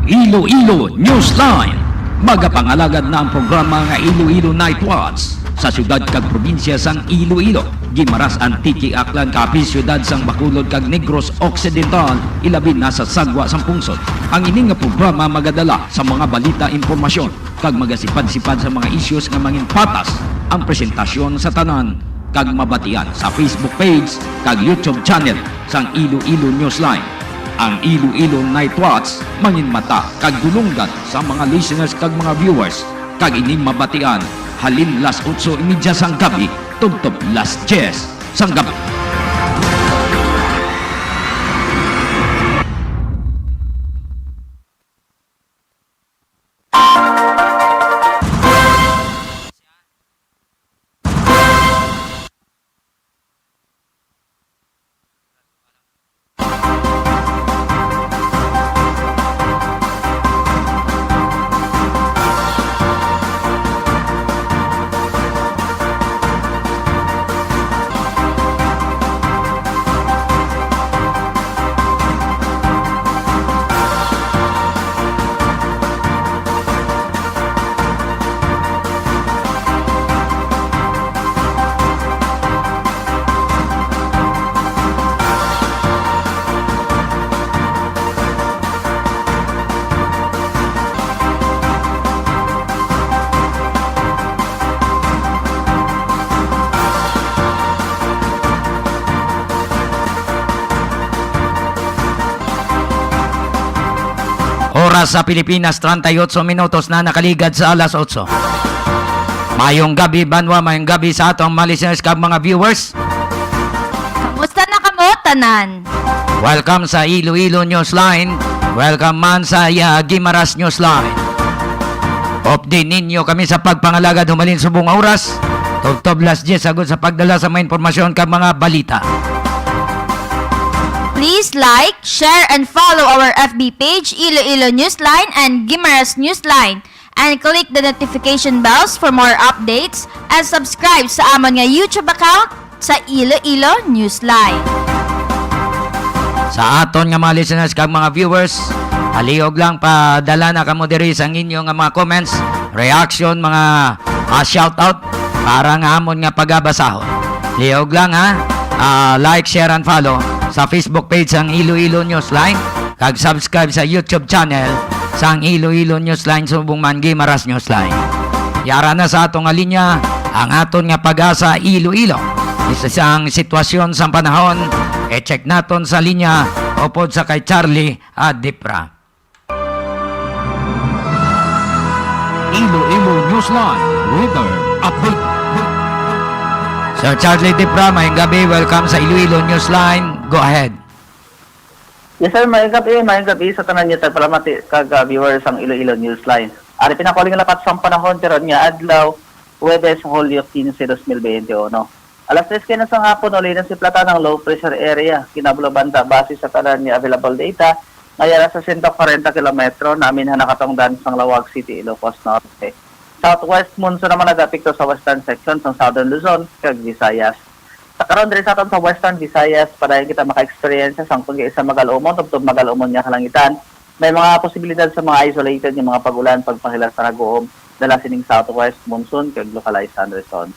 Iloilo Newsline. Magapangalagad na ang programa nga Iloilo Night Watch sa syudad kag probinsya sang Iloilo. Gimaras Antique Aklan kapi syudad sang Bacolod kag Negros Occidental ilabi na sa sagwa sang pungsod. Ang ini nga programa magadala sa mga balita, impormasyon kag magasipad-sipad sa mga issues nga mangin patas ang presentasyon sa tanan kag mabatian sa Facebook page kag YouTube channel sang Iloilo Newsline. Ang Iloilo Night Watch mangin mata kag dulunggan sa mga listeners kag mga viewers kag ining mabatian halin las 8:30 sang gabi tugtog las 10 sang gabi. Oras sa Pilipinas, 38 minutos na nakaligad sa alas 8. Mayong gabi, Banwa, mayong gabi sa atong mga listeners kag mga viewers. Kamusta na kamo, tanan? Welcome sa Iloilo Newsline. Welcome man sa Gimaras Newsline. Update ninyo kami sa pagpangalagad humalin subong oras. Tugtob las 10 sagod sa pagdala sa mga informasyon kag mga balita. Please like, share, and follow our FB page, Iloilo Newsline and Gimaras Newsline. And click the notification bells for more updates and subscribe sa amon nga YouTube account sa Iloilo Newsline. Sa aton nga mga listeners kag mga viewers, halihog lang padala na kamo diri sa inyong nga mga comments, reaction, mga shoutout para nga amon nga pagabasahon. Lihog lang ha. Like, share, and follow sa Facebook page sang Iloilo Newsline kag subscribe sa YouTube channel sang Iloilo Newsline subong man Gimaras Newsline. Yara na sa atong nga linya ang aton nga pag-asa Iloilo. Isa sang sitwasyon sa panahon, check naton sa linya upod sa kay Charlie Adipra. Iloilo Newsline Weather Update. Sir Charlie Dipra, mayang gabi. Welcome sa Iloilo Newsline. Go ahead. Yes sir, mayang gabi sa tanan niyo tagpalamati kag viewers ang Iloilo Newsline. Ari pinakuling lapat sa panahon tiron nga adlaw Huwebes, Hulyo 15, 2021. Alas 3 kaya na sa hapon uli na si plata ng low pressure area kinabulabanda base sa tanan ni available data ngayon sa 140 km namin nakatungdan sa Lawag City, Ilocos Norte. Southwest monsoon naman nag-apekto sa western section ng Southern Luzon kag Visayas. Sa karon diri sa aton sa Western Visayas para kita maka-experience sa kung isa magalumon tubtob magalumon nga kalangitan. May mga posibilidad sa mga isolated nga mga pagulan pagpahila sa nag-uom dala sining southwest monsoon kag localized thunderstorms.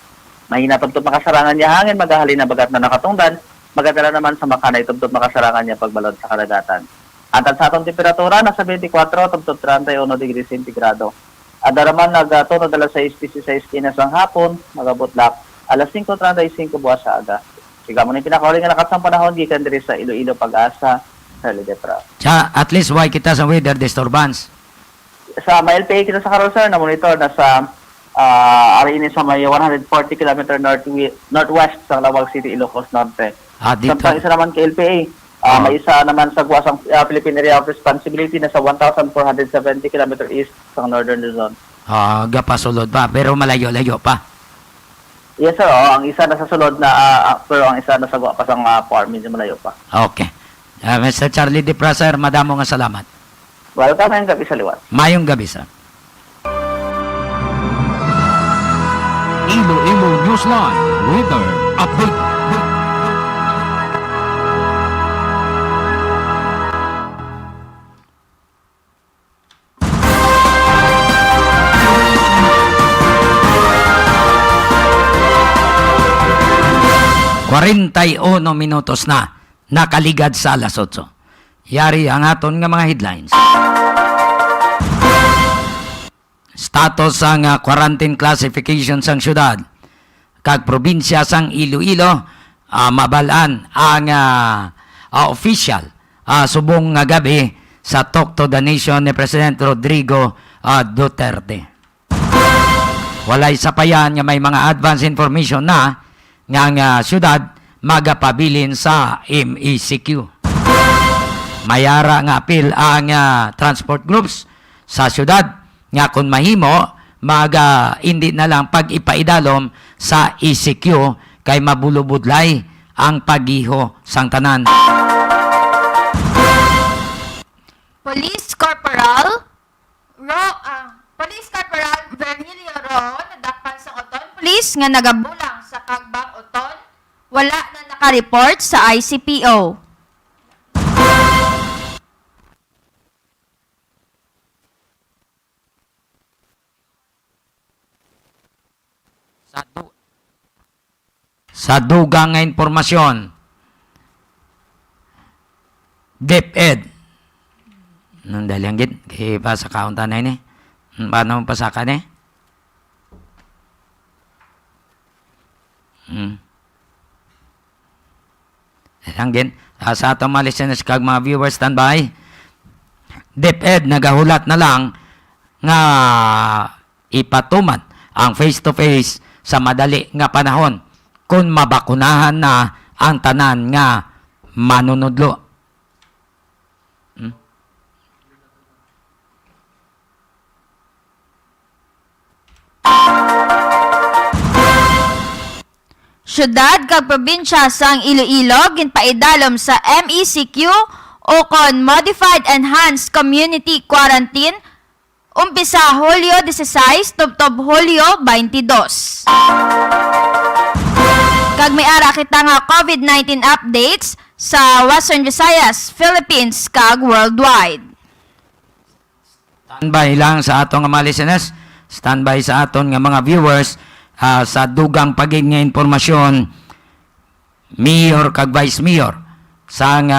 Mahina tubtob makasarangan niya hangin magahalin na bagat na nakatungdan, magadala naman sa makanay tubtob makasarangan niya pagbalod sa kadagatan. Antad sa atong temperatura nasa 24 tubtob 31 degrees centigrado. Adaraman nagtono dala sa 6 kinas ang hapon, magabutlak alas 5:35 buwas sa aga. Siga mo ni pinakahuling nga lakat sa panahon gikan diri sa Iloilo Pag-asa sa Lidepra. At least why kita sa weather disturbance? Sa may LPA kita sa karon sir na monitor nasa ari ini sa may 140 km northwest sa Lawag City, Ilocos Norte. Dito. Sa isa naman kay LPA, may isa naman sa guwasang Philippine Area of Responsibility na sa 1,470 km east sa Northern Luzon. Gapasulod pa, pero malayo-layo pa. Yes sir, ang isa na sa sulod na, pero ang isa na sa guwapasang farm, medyo malayo pa. Okay. Mr. Charlie Dipra, sir, madamo nga salamat. Welcome ngayong gabi sa liwat. Mayong gabi, sir. Iloilo Newsline Weather Update. 41 minutos na nakaligad sa alas 8. Yari ang aton nga mga headlines. Status sang quarantine classification sang syudad kag probinsya sang Iloilo, mabalaan ang official subong nga gabi sa Talk to the Nation ni President Rodrigo Duterte. Walay sapayan nga may mga advance information na nga syudad magapabilin sa MECQ. Mayara nga apil ang transport groups sa syudad nga kung mahimo hindi na lang pag-ipaidalom sa ECQ kay mabulubudlay ang pagiho sang tanan. Police Corporal Virgilio Ro nadakpan sa Oton Police nga nagabulang sa Kagbang Oton wala na naka-report sa ICPO. Sa dugang nga impormasyon, DepEd. Nung dahil ang git, kaya pa sa kaunta na yun eh. Paano mo pasakan eh? Dahil sa atong mga listeners kag mga viewers standby, DepEd nagahulat na lang nga ipatuman ang face-to-face sa madali nga panahon kung mabakunahan na ang tanan nga manunudlo. Syudad kag probinsya sang Iloilo ginpaidalom sa MECQ o kon Modified Enhanced Community Quarantine umpisa Hulyo 16 tubtob Hulyo 22. Kag may ara kita nga COVID-19 updates sa Western Visayas, Philippines kag worldwide. Standby lang sa aton nga mga listeners, standby sa aton nga mga viewers sa dugang pagig nga impormasyon, Mayor kag Vice Mayor sang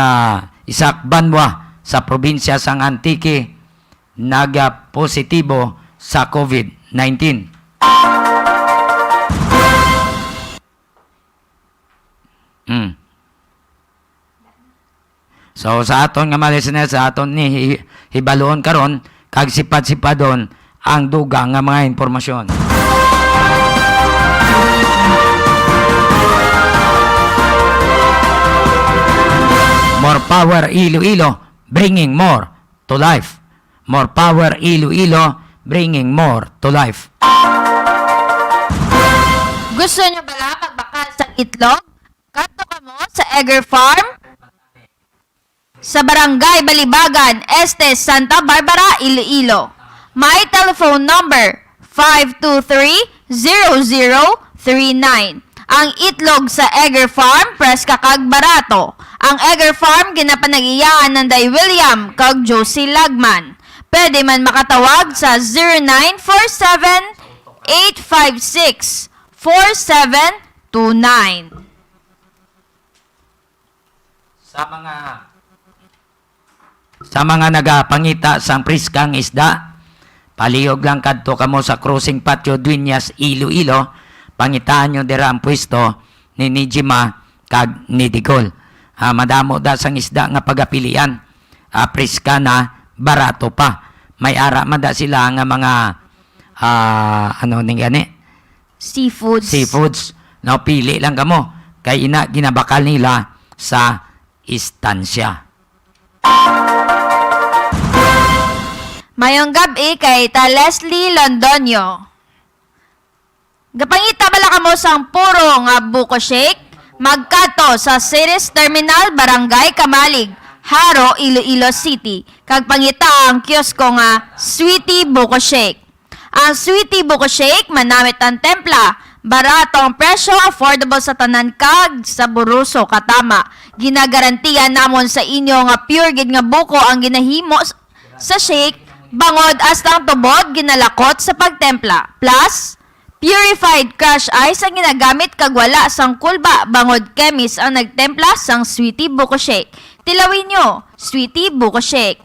Isaac Banwa sa probinsya sang Antique naga-positibo sa COVID-19. So sa aton nga mga listeners, sa aton ni hibaloon karon kag sipad-sipadon ang dugang nga mga impormasyon. More power Iloilo, bringing more to life. More power Iloilo, bringing more to life. Gusto nyo bala magbakal sa itlog? Kadto ka mo sa Egger Farm? Sa Barangay Balibagan, Este, Santa Barbara, Iloilo. My telephone number 523-0039. Ang itlog sa Egger Farm, preska kag barato. Ang Egger Farm, ginapanagiyaan ng Day William kag Josie Lagman. Pwede man makatawag sa 0947-856-4729. Sa mga nagapangita sang priskang isda, palihog lang kadto kamo sa Cruising Patio Dueñas, Iloilo, pangitaan nyo dira ang pwesto ni Nijima kag ni Digol. Madamo da sang isda nga pagapilian. Priska na, barato pa. May ara mada sila nga mga Seafoods. No, pili lang kamo. Kay ginabakal nila sa istansya. Mayong gabi kay ta Leslie Londonio. Gapangita bala kamo sang puro nga buko shake, magkato sa Ceres Terminal, Barangay Kamalig, Haro, Iloilo City. Kag pangita ang kiosko nga Sweetie Buko Shake. Ang Sweetie Buko Shake manamit ang templa, barato ang presyo, affordable sa tanan kag sa buruso katama. Ginagarantiya namon sa inyo nga pure gid nga buko ang ginahimo sa shake, bangod hasta ang tubod ginalakot sa pagtempla. Plus, Purified crush ice ang ginagamit kag wala sang kulba bangod chemist ang nagtempla sang Sweetie Buko Shake. Tilawin nyo, Sweetie Buko Shake.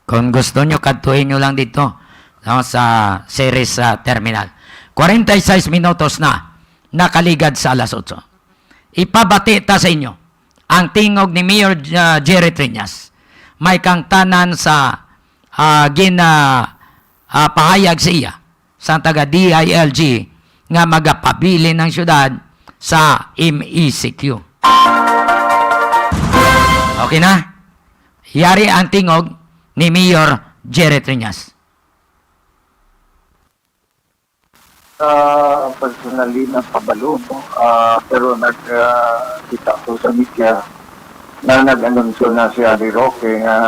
Kung gusto nyo, kadtuhin nyo lang dito no, sa series sa terminal. 46 minutos na nakaligad sa alas 8. Ipabati ta sa inyo ang tingog ni Mayor Jerry Triñas. May kangtanan sa pahayag sa iya sa taga DILG nga magapabili ng syudad sa MECQ. Okay na? Yari ang tingog ni Mayor Jerry Triñas. Personally na pabalo, no? Pero nagkita ko sa media na nag-anunsyo na si Harry Roque nga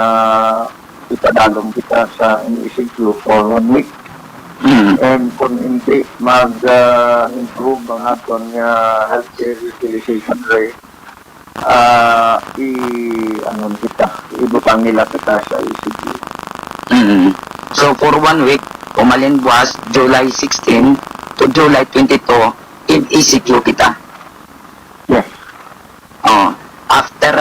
ipadalong kita sa MECQ for 1 week. And kung hindi mag-improve ang aton healthcare utilization rate, ibutang nila kita sa ECQ. So for 1 week, umalin buwas July 16 to July 22 in ECQ kita. Yes. Oh, after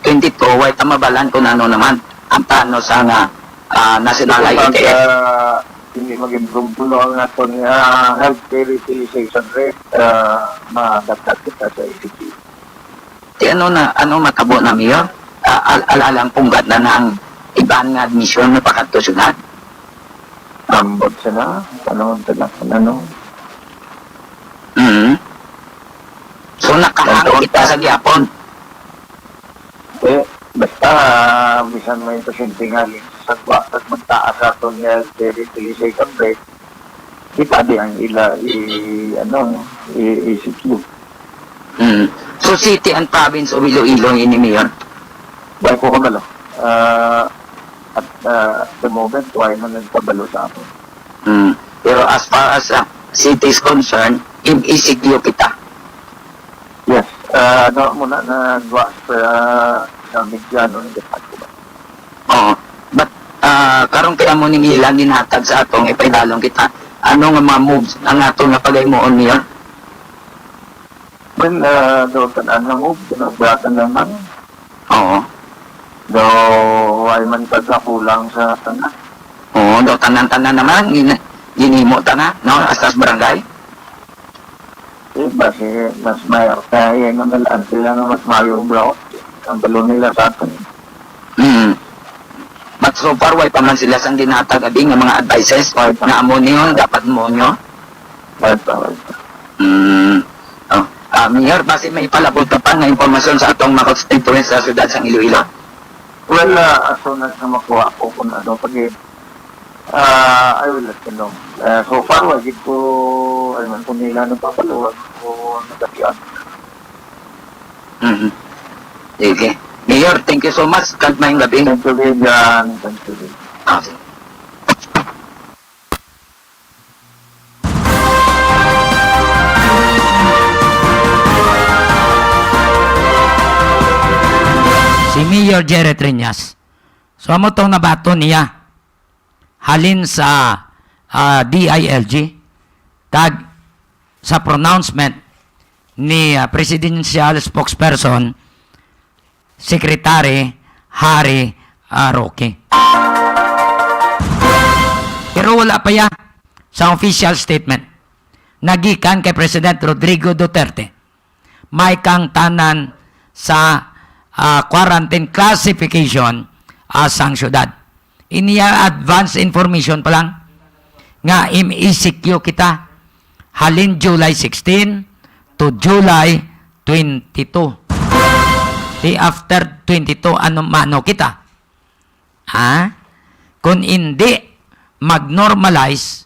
22, way tamabalan kung ano naman ang plano sa national IETF. Hindi mag-improve puno ang aton healthcare utilization rate, madagdag kita sa ECQ. Di ano matabo na Mayor? Alalang punggat na ang ibang nga admission na pakatusunod. Ambot siya na, panahon na ano. So nakahang kita sa Gyapon. Basta, bisan may pasyente nga sa at magtaas sa itong healthcare utilization rate, kita di ang ECQ. So city and province of Iloilo ini Mayor. Bahay ko kabalo. At the moment, why man nagkabalo sa ako. Pero as far as city is concerned, in ECQ kita. Yes. Muna nagwa sa media noon. Oo. But karon kaya mo ning ilang ginhatag sa atong ipaidalong kita. Ano nga mga moves ang atong napagaymoon niya? When doon tanaan ng move, pinagbratan naman. Oo. Why man pagkakulang sa tanan. Oo, do tanan-tanan naman ginimo ta na, no, asas barangay. Kasi mas mayor kaya nga nalaan sila nga mas mayo brown. Ang balo nila sa atin. But so far, why pa man sila sang ginhatag abi nga mga advices na amo niyo, dapat mo nyo. Right. Mayor, base may palabot ka pa nga impormasyon sa atong mga constituents sa syudad sang Iloilo. Well, as soon as na makuha ko kung ano, I will let you know. So far, wagid ko, kung nila nang papaluwag ko nagkakiyaan. Sige. Mayor, thank you so much. Kalmayang gabi. Thank you, Vivian. Thank you, Vivian. Okay. Si Mayor Jerry Triñas. So, amo tong nabato niya. Halin sa DILG. Tag sa pronouncement ni Presidential Spokesperson Secretary Harry Roque. Pero wala pa ya sa official statement. Nagikan kay President Rodrigo Duterte. May kang tanan sa quarantine classification sang syudad. Iniya advance information pa lang nga MECQ kita halin July 16 to July 22. Di after 22 mano kita. Kung hindi mag-normalize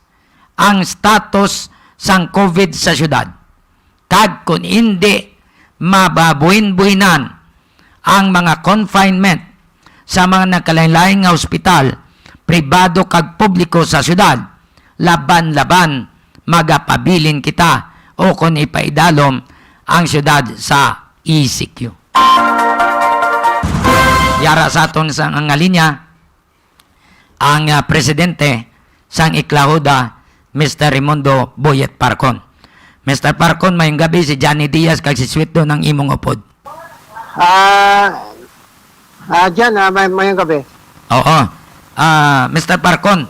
ang status sang COVID sa syudad, kag kung hindi mababuhin-buhinan ang mga confinement sa mga nagkalain-lain nga ospital, pribado kag publiko sa syudad, laban-laban magapabilin kita o kung ipaidalom ang syudad sa ECQ. Yara sa aton sa nga linya ang presidente sang Iklahuda Mr. Raimundo Boyet Parcon. Mr. Parcon, mayong gabi si Johnny Diaz kag si Sweet do ng imong upod. Diyan, mayong gabi. Oo. Mr. Parcon,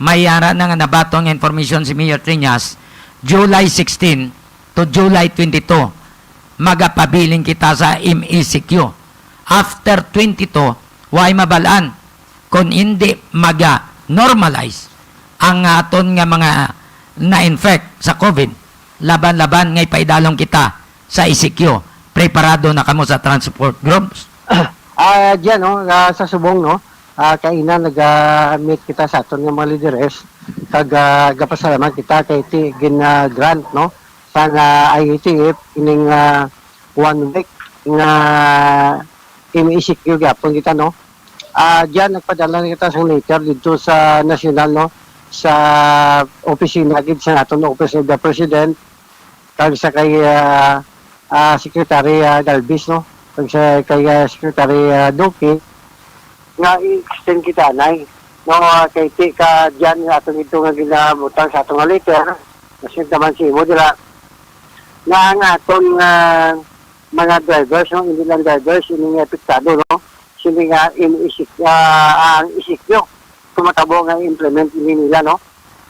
may yara na nga nabatong information si Mayor Triñas, July 16 to July 22, magapabiling kita sa MECQ. After 22, why mabalaan kung hindi maga-normalize ang aton nga mga na-infect sa COVID, laban-laban ngay paidalong kita sa ECQ. Preparado na kamo sa transport groups? Diyan, no, sa Subong, no, kaina nag-meet kita sa aton nga mga leaders, kag gapasalamat kita kay ti grant, no, sa IETF ining 1 week nga MECQ gapon kita, no. Diyan nagpadala na kita sa letter dito sa national, no, sa opisina gid sa aton Office of the President, kag sa kay Secretary Galvis, no, kag sa kay Secretary Duque, nga i-extend kita nay, no, kay ti ka diyan nga aton ito nga ginabutang sa atong letter, kasi naman si mo dira nga ang aton mga drivers, no, hindi lang drivers, hindi nga epektado, no, sini nga ang isikyo tumatabo nga implement ini nila, no.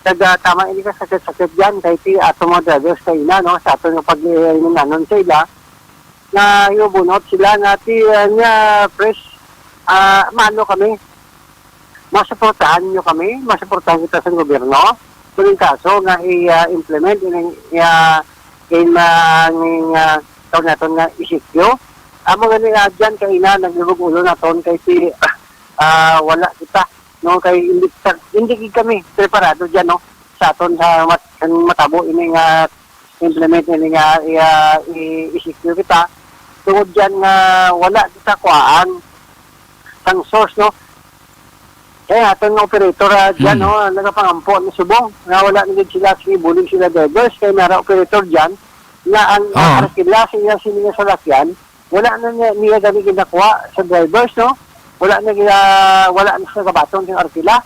Kaya tama ini ka sakit-sakit dyan kay ti ato mga drivers kay na, no, sa ato yung pag-inanon sa ila na yung bunot sila nga ti nga press mano kami masuportahan nyo kami, masuportahan kita sa gobyerno kung yung kaso nga i-implement in tawag natin nga isikyo mga nila dyan kay na naglubog ulo naton kay ti wala kita, no, kay hindi kami preparado diyan, no, sa aton sa matabo ini nga implement ini nga i-secure kita tungod diyan nga wala kita kuhaan sang source, no, kaya aton nga operator diyan, no, nagapangampo ni Subong nga wala nigid sila buling sila drivers kay nara operator diyan nga ang arkila sila sa lakyan wala na niya gani ginakuha sa drivers, no. Wala na sa kabaton ng arkila.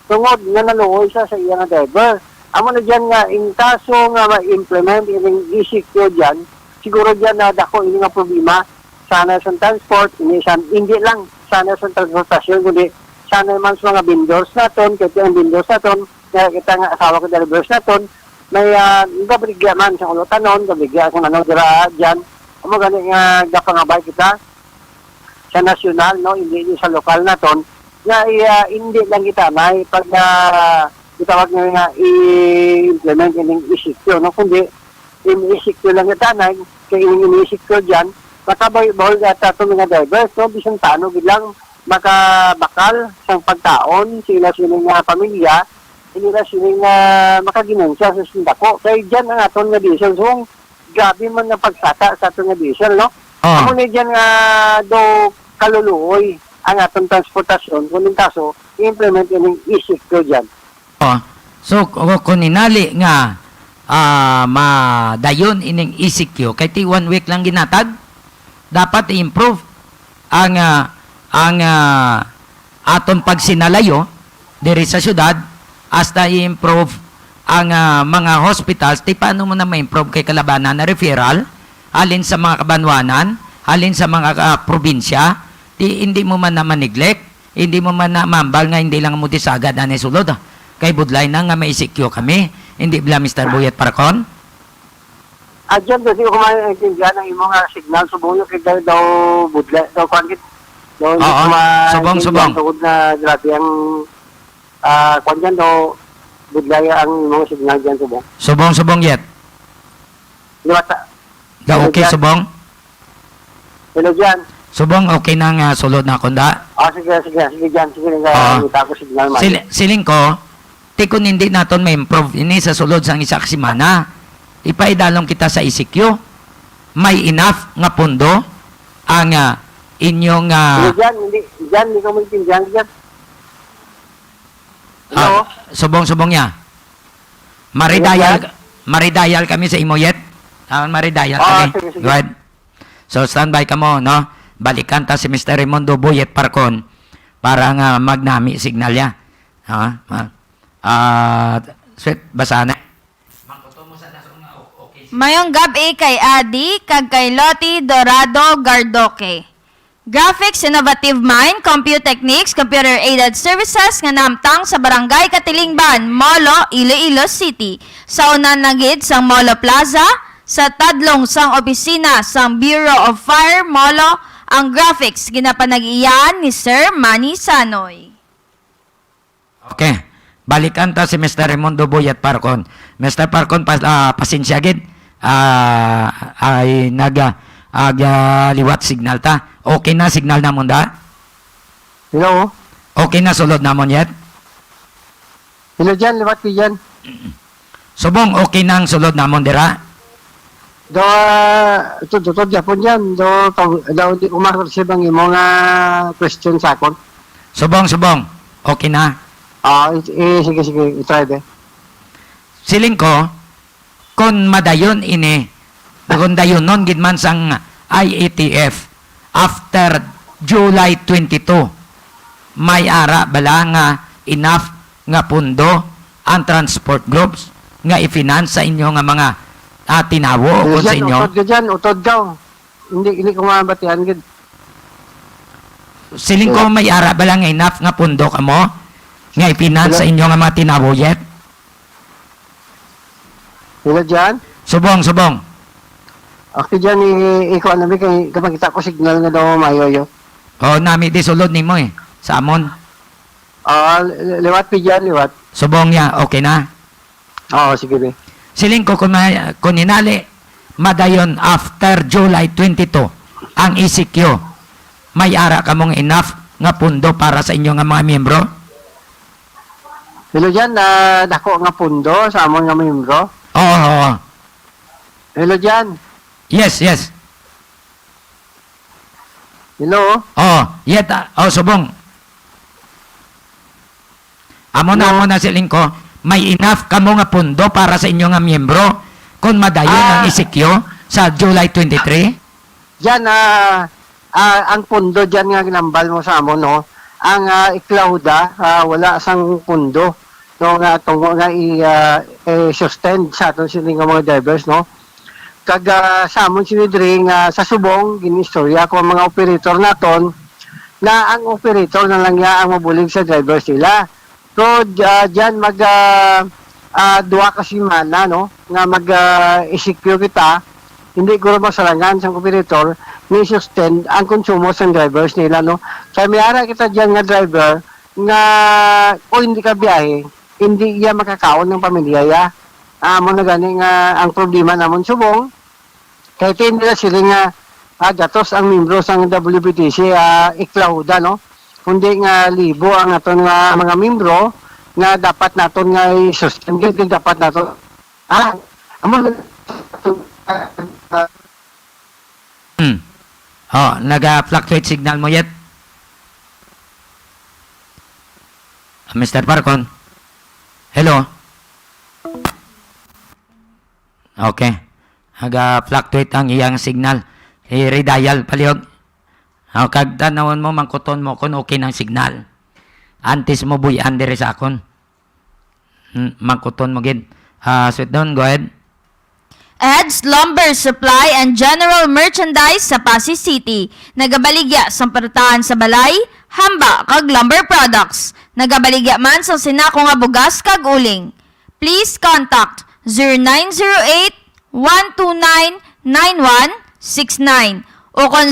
Tungod nga naluhoy siya sa iyang driver. Amo na dyan nga, in kaso nga ma-implement yung ECQ dyan, siguro dyan na dako ini nga problema sana sa transport, hindi lang sana sa transportasyon, kundi sana man sa mga vendors natin, kaya ang vendors natin, kita nga asawa ko drivers natin, may gabigya man sa ulutan nun, gabigya sa ano dyan, amo gani nga gapangabay kita sa nasyonal, no, hindi sa lokal naton nga hindi lang kita may pag itawag nga i-implement yung ECQ, no, kundi i-ECQ lang kita na kaya yung ECQ dyan makabahol gata itong mga drivers, no, bisang tano bilang makabakal sa pagtaon sila nga pamilya, hindi na sila makaginansya sa sindako kaya dyan ang aton nga diesel, so grabe man na pagsaka sa aton nga diesel, no. Ako na dyan nga do kaluluoy ang atong transportasyon kung kaso i-implement yung ECQ dyan. So, kung inali nga madayon ining ECQ, kay ti 1 week lang ginatag, dapat i-improve ang atong pagsinalayo diri sa syudad hasta i-improve ang mga hospitals. Ti paano mo na ma-improve kay kalabanan na referral alin sa mga kabanwanan, alin sa mga probinsya, hindi mo man na neglect, hindi mo man na mambal nga hindi lang mo disagad na sulod. Kay budlay na nga may ECQ kami, hindi bla Mr. Boyet Parcon? Diyan kasi ko maintindihan ang imong signal, subuyo kay daw budlay, daw kwangit. Subong. Tungod na grabe ang kwan dyan, daw budlay ang imong signal dyan, subong. Subong yet? Liwata. Okay, Subong? Hello dyan. Subong, okay na nga sulod na kunda? Sige dyan. Sige nga, ko signal man. Siling ko, kung hindi natin may improve ini sa sulod sang isa semana, ipaidalong kita sa ECQ. May enough nga pundo ang inyong... Hindi ko maintindihan dyan. Hello? Subong niya. Maridayal kami sa imoyet. Maridayal kami. Sige. Go ahead. So, standby ka mo, no? Balikan ta si Mr. Raimundo Boyet Parcon para nga magnami signal ya. Sweet, basa na. Mayong gabi kay Adi, kag kay Loti Dorado Gardoque. Graphics Innovative Mind, Compute Techniques, Computer-Aided Services nga namtang sa Barangay Katilingban, Molo, Iloilo City. Sa unan nagid sang Molo Plaza, sa tadlong sang opisina sang Bureau of Fire, Molo, ang graphics ginapanag-iyan ni Sir Manny Sanoy. Okay. Balikan ta si Mr. Raimundo Boyat Parcon. Mr. Parcon, pasensya gid. Ay liwat signal ta. Okay na signal namon da? Hello? Okay na sulod namon yet? Hello dyan, liwat ko dyan. Subong okay na ang sulod namon dira? Do, tutod Japon dyan. Do, di kumakonsib ang imong question sa akon. Subong. Okay na. Sige, itry be. Siling ko, kung madayon ini, kung dayon nun, gidman sang IATF, after July 22, may ara bala nga enough nga pundo ang transport groups nga i-finance sa inyo nga mga tinawo o sa inyo. Utod ka dyan, utod ka. Hindi ko mabatihan gid. Siling ko may ara bala nga enough nga pundo kamo nga i-finance sa inyo nga mga tinawo yet. Hello dyan? Subong. Okay dyan, ikaw namin kapag kita ko signal nga daw mayoyo. O, nami di sulod ni mo sa amon. Liwat pi dyan, liwat. Subong niya, okay na. Oo, sige be. Siling ko kung hinali, madayon after July 22, ang ECQ, may ara ka mong enough nga pundo para sa inyo nga mga miyembro? Hello dyan, dako nga pundo sa amon nga membro. Oo. Hello dyan. Yes. Hello? Yet, subong. Amo na siling ko, may enough ka mo nga pundo para sa inyo nga miyembro kung madayon ang ECQ sa July 23? Dyan, ang pundo dyan nga ginambal mo sa amon, no? Ang iklawda, wala sang pundo. No, nga tungo nga i-sustain sa aton sila nga mga drivers, no? Kag sa amon sinidri nga sa subong, ginistorya ko ang mga operator naton na ang operator na lang niya ang mabulig sa drivers nila. So, dyan duwa ka simana, no? Nga mag-secure kita, hindi ko rin masalangan sa operator ni sustain ang konsumo sa drivers nila, no? Kaya may ara kita dyan nga driver nga o hindi ka biyahe, hindi iya makakaon ng pamilya ya. Amo na gani nga ang problema namon subong. Kahit hindi na sila nga gatos ang membro sa WBTC iklawda, no? Kundi nga libo ang aton nga mga membro nga dapat naton nga i-sustain, dapat naton amo Naga-fluctuate signal mo yet? Mr. Parcon? Hello? Okay. Naga-fluctuate ang iyang signal. I-redial palihog. Kag tanawon mo, mangkuton mo kung okay ng signal. Antes mo buyan dire sa akon. Mangkuton mo gid. Sweet down, go ahead. Ed's Lumber Supply and General Merchandise sa Pasig City. Nagabaligya sa pertahan sa balay, hamba kag lumber products. Nagabaligya man sa sinako nga bugas kag uling. Please contact 0908-129-9169 o kon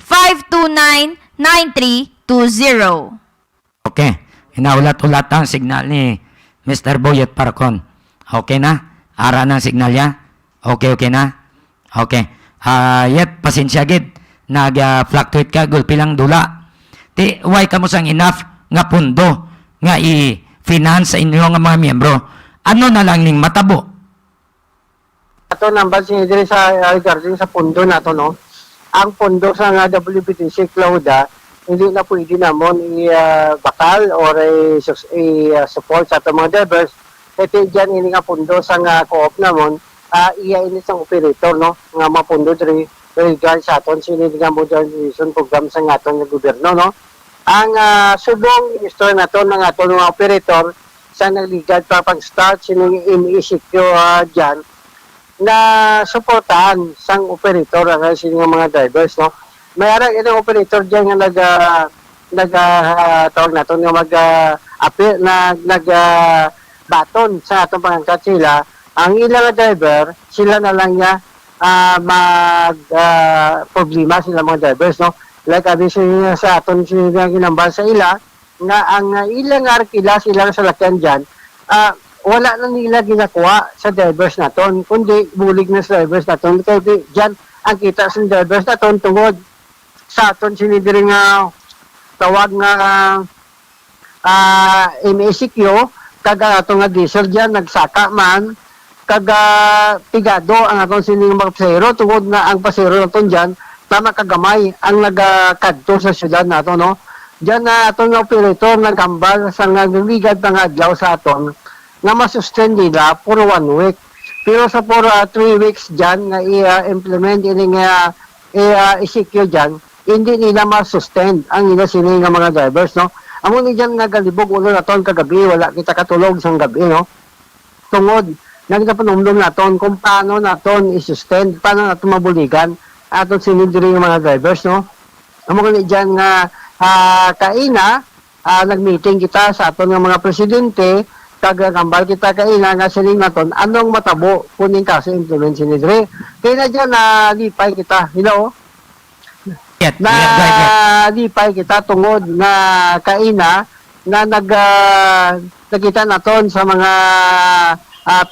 0939-529-9320. Okay. Inaulat-ulat ang signal ni Mr. Boyet Parcon. Okay na? Ara ng signal niya? Okay na? Okay. Yet, pasensya gid. Nag-fluctuate ka, gulpi lang dula. Why ka mo sang enough nga pundo nga i-finance sa inyo nga mga miyembro? Ano na lang ning matabo? Ato nambal sinidiri sa regarding sa pundo nato, no? Ang pundo sa nga WBTC Clauda, hindi na pwede namon i-bakal or i-support sa ato mga drivers. Kasi dyan ini nga pundo sa nga co-op namon, iya ini sa operator, no? Nga mga pundo diri regard sa aton sinili nga modernization program sa nga aton nga gobyerno, no? Ang subong store nato ng aton mga operator sa nagligad para pag-start sining ME-CQ dyan na suportahan sang operator ang sining mga drivers, no? May arang itong operator dyan nga tawag natin nga appear baton sa atong pangangkat sila. Ang ilang driver, sila na lang niya problema sila mga drivers, no? Like addition sa aton sila ginambal sa ila nga ang ilang arkila sila sa lakyan dyan, wala na nila ginakuha sa drivers naton, kundi bulig na sa drivers naton. Kaya dyan ang kita sa drivers naton tungod sa aton sinidiring tawag nga MSQ, kaga ato nga diesel dyan, nagsaka man, kaga pigado ang atong sining mga pasero, tungod na ang pasero naton dyan, tama kagamay ang nagkadto sa syudad nato, no? Dyan na atong operator nagkambal sa nagligad ng adlaw sa aton, nga masustain nila for 1 week. Pero sa for 3 weeks dyan, nga i-implement ini nga i-secure dyan, hindi nila ma-sustain ang nila sini nga mga drivers, no? Amo ni dyan nga galibog ulo naton kagabi, wala kita katulog sang gabi, no? Tungod nagnapanumdum naton kung paano naton i-sustain, paano naton mabuligan aton sinidiri nga mga drivers, no? Amo ni dyan nga kaina nag-meeting kita sa aton nga mga presidente, kagambal kita kaina nga sining naton anong matabo kuning kaso implement sinidiri. Kaya na dyan lipay kita, hello? Lipay kita tungod na kaina na nakita naton sa mga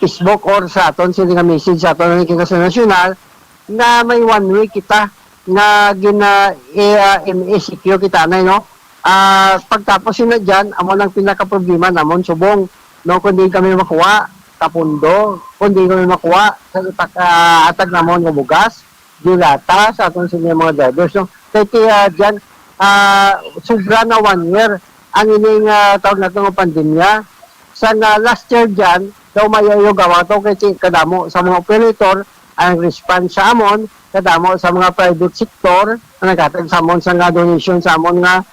Facebook or sa aton sila nga message sa aton nga sa nasyonal na may 1 week kita na MSQ kita na, no? Pagtapos yun na dyan, amo lang pinaka-problema namon subong, no? Kundi kami makuha kapundo, kundi kami makuha sa atag namon nga bugas, dilata sa aton sila mga drivers, no? Kaya dyan, sobra na 1 year ang ining tawag na itong pandemya. Sa last year dyan, daw mayayo gawa ito kaya kadamo sa mga operator, ang response sa amon, kadamo sa mga private sector, ang nagkatag sa amon sa nga donation sa amon nga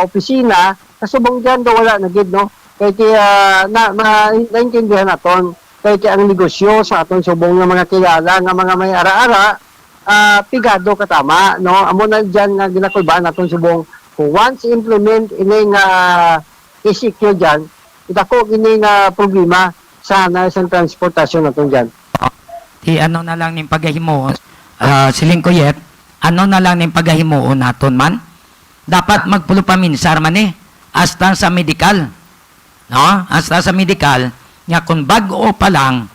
opisina, kasubong dyan daw wala na gid, no? Kaya naintindihan naton, kaya ang negosyo sa aton subong nga mga kilala nga mga may ara-ara, pigado katama, no? Amo na dyan nga ginakulbaan naton subong kung once implement ini nga ECQ dyan, itako ini nga problema sana sa transportasyon naton dyan. Ano na lang ning pagahimo, siling kuyet, ano na lang ning pagahimo naton man, dapat magpulo paminsar man hasta sa medical, no? Hasta sa medical, nga kung bago pa lang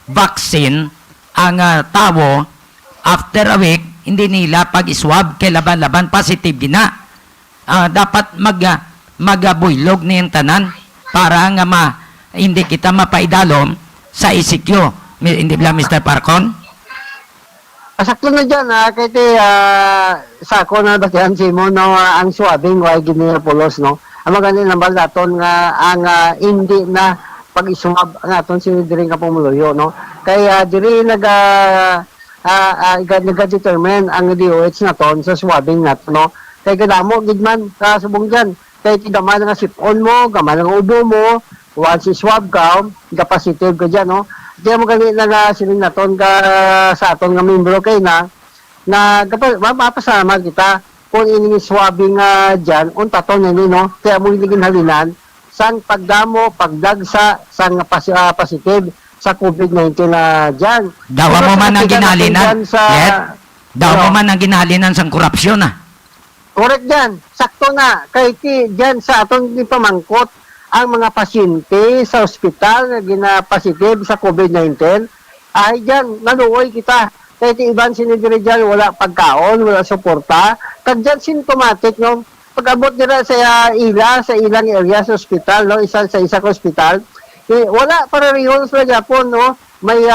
vaccine ang tawo, after a week, hindi nila pag-swab kay laban-laban positive gina. Dapat magabuylog niyang tanan para nga hindi kita mapaidalom sa ECQ. Hindi ba, Mr. Parcon? Sakto na dyan, sa ako na batihan si mo, no, ang swabing, why ginipulos, no? Ang magaling naman naton nga, ang hindi na pag-isumab naton sinidiri nga pumuluyo, no? Kaya diri nag-determine ang DOH naton sa swabbing naton, no? Kaya kadamo, gidman, subong dyan. Kaya tigaman nga sipon mo, gaman nga ubo mo, once i-swab ka, positive ka dyan, no? Kaya mo ganit na sining naton ka sa aton nga membro kay na mapasama kita kung ini swabbing dyan, untaton nini, no? Kaya mo hiligin halinan, sang pagdamo, pagdagsa, sang positive sa COVID-19 na dyan. Dawa mo man ang ginalinan, dawa mo man ang ginalinan sang korupsyon, Correct dyan. Sakto na. Kaya dyan sa atong pamangkot, ang mga pasyente sa ospital na gina-positive sa COVID-19, ay dyan, naluoy kita. Kaya iban sinidiri dyan, wala pagkaon, wala suporta. Kag dyan, symptomatic, no? Pag-abot nila sa ilang area sa ospital, no? Sa isang ospital, wala para riyon sa Japon, no? May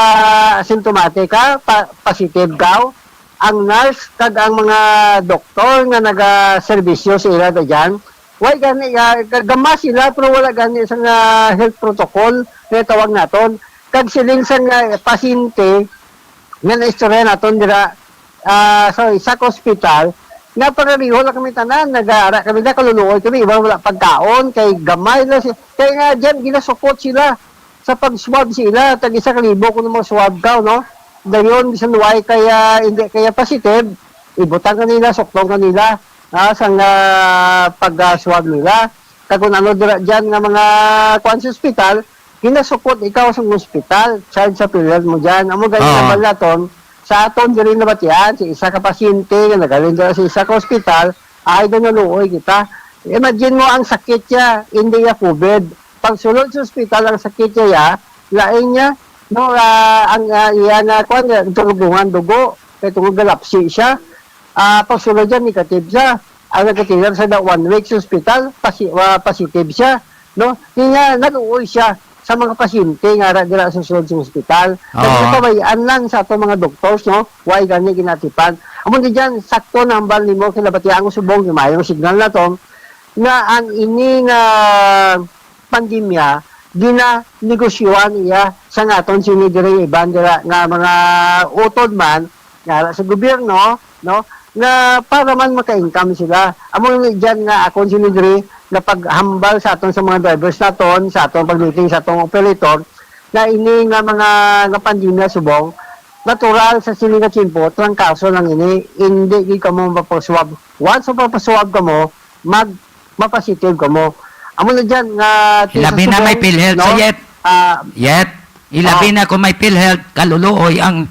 symptomatic ka, positive ka, ang nurse kag ang mga doktor nga naga-serbisyo sa ila dyan, why gani gama sila pero wala gani sa health protocol na tawag naton. Kag siling sa pasyente nga naistorya naton dira sa isang hospital Naparariho lang kami tanan, nag-aara kami na, kaluluoy kami, iba wala pagkaon, kay gamay na siya. Kaya nga dyan, ginasupot sila sa pag-swab sila, tag 1,000 kung mga swab ka, no? Dayon, bisan why kaya, hindi kaya positive, ibutan kanila, suktong kanila, sa pag-swab nila. Kag kung ano dyan nga mga kwan sa ospital, ginasupot ikaw sa ospital, charge sa period mo dyan. Amo ganyan naman naton, sa aton diri na batian, sa isa ka pasyente, nga nagaling dira sa isa ka ospital, ay naluoy kita. Imagine mo ang sakit niya, hindi niya COVID. Pag sulod sa ospital, ang sakit niya, lain niya, no, ang iyan na, tulugungan dugo, kaya tungkol galapsi siya. Pag sulod niya, negative siya. Ang nagkatilar sa 1 week sa ospital, positive siya. No? Kaya naluoy siya sa mga pasyente nga dira sa sulod sa ospital. Nagpabayaan lang sa ato mga doctors, no? Why gani ginatipan. Amo di dyan, sakto nambal nimo kinabatian ko subong, yung mayong signal na to, na ang ining pandemya, gina-negosyoan iya sa ngaton sinidiri iban dira nga mga utod man, nga sa gobyerno, no? Na para man maka-income sila. Amo diyan nga akong sinidiri na paghambal sa aton sa mga drivers naton, sa aton pag-meeting sa atong operator, na ini nga mga nga pandemya subong, natural sa sini nga tiyempo, trangkaso lang ini, hindi ka mo mapaswab. Once mapaswab ka mo, mapositive ka mo. Amo na dyan nga... Ilabi na may PhilHealth, no? Yet, ilabi na kung may PhilHealth, kaluluoy ang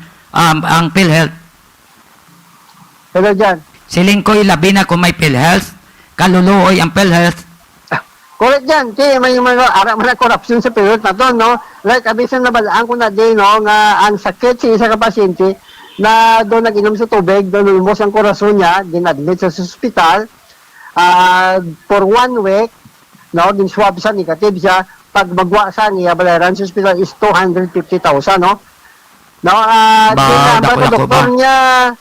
PhilHealth. Pero dyan, Siling ko ilabi na kung may PhilHealth, kaluluoy ang PhilHealth. correct dyan. Kaya may mga ara man na corruption sa period na to, no? Like, abisan na balaan ko na din, no? Nga ang sakit sa isa ka pasyente na doon nag-inom sa tubig, doon lumos ang korason niya, dinadmit sa hospital, for 1 week, no? Din swab sa negative siya, pag magwa sa niya, balayaran sa hospital is 250,000, no? No, dako doktor niya,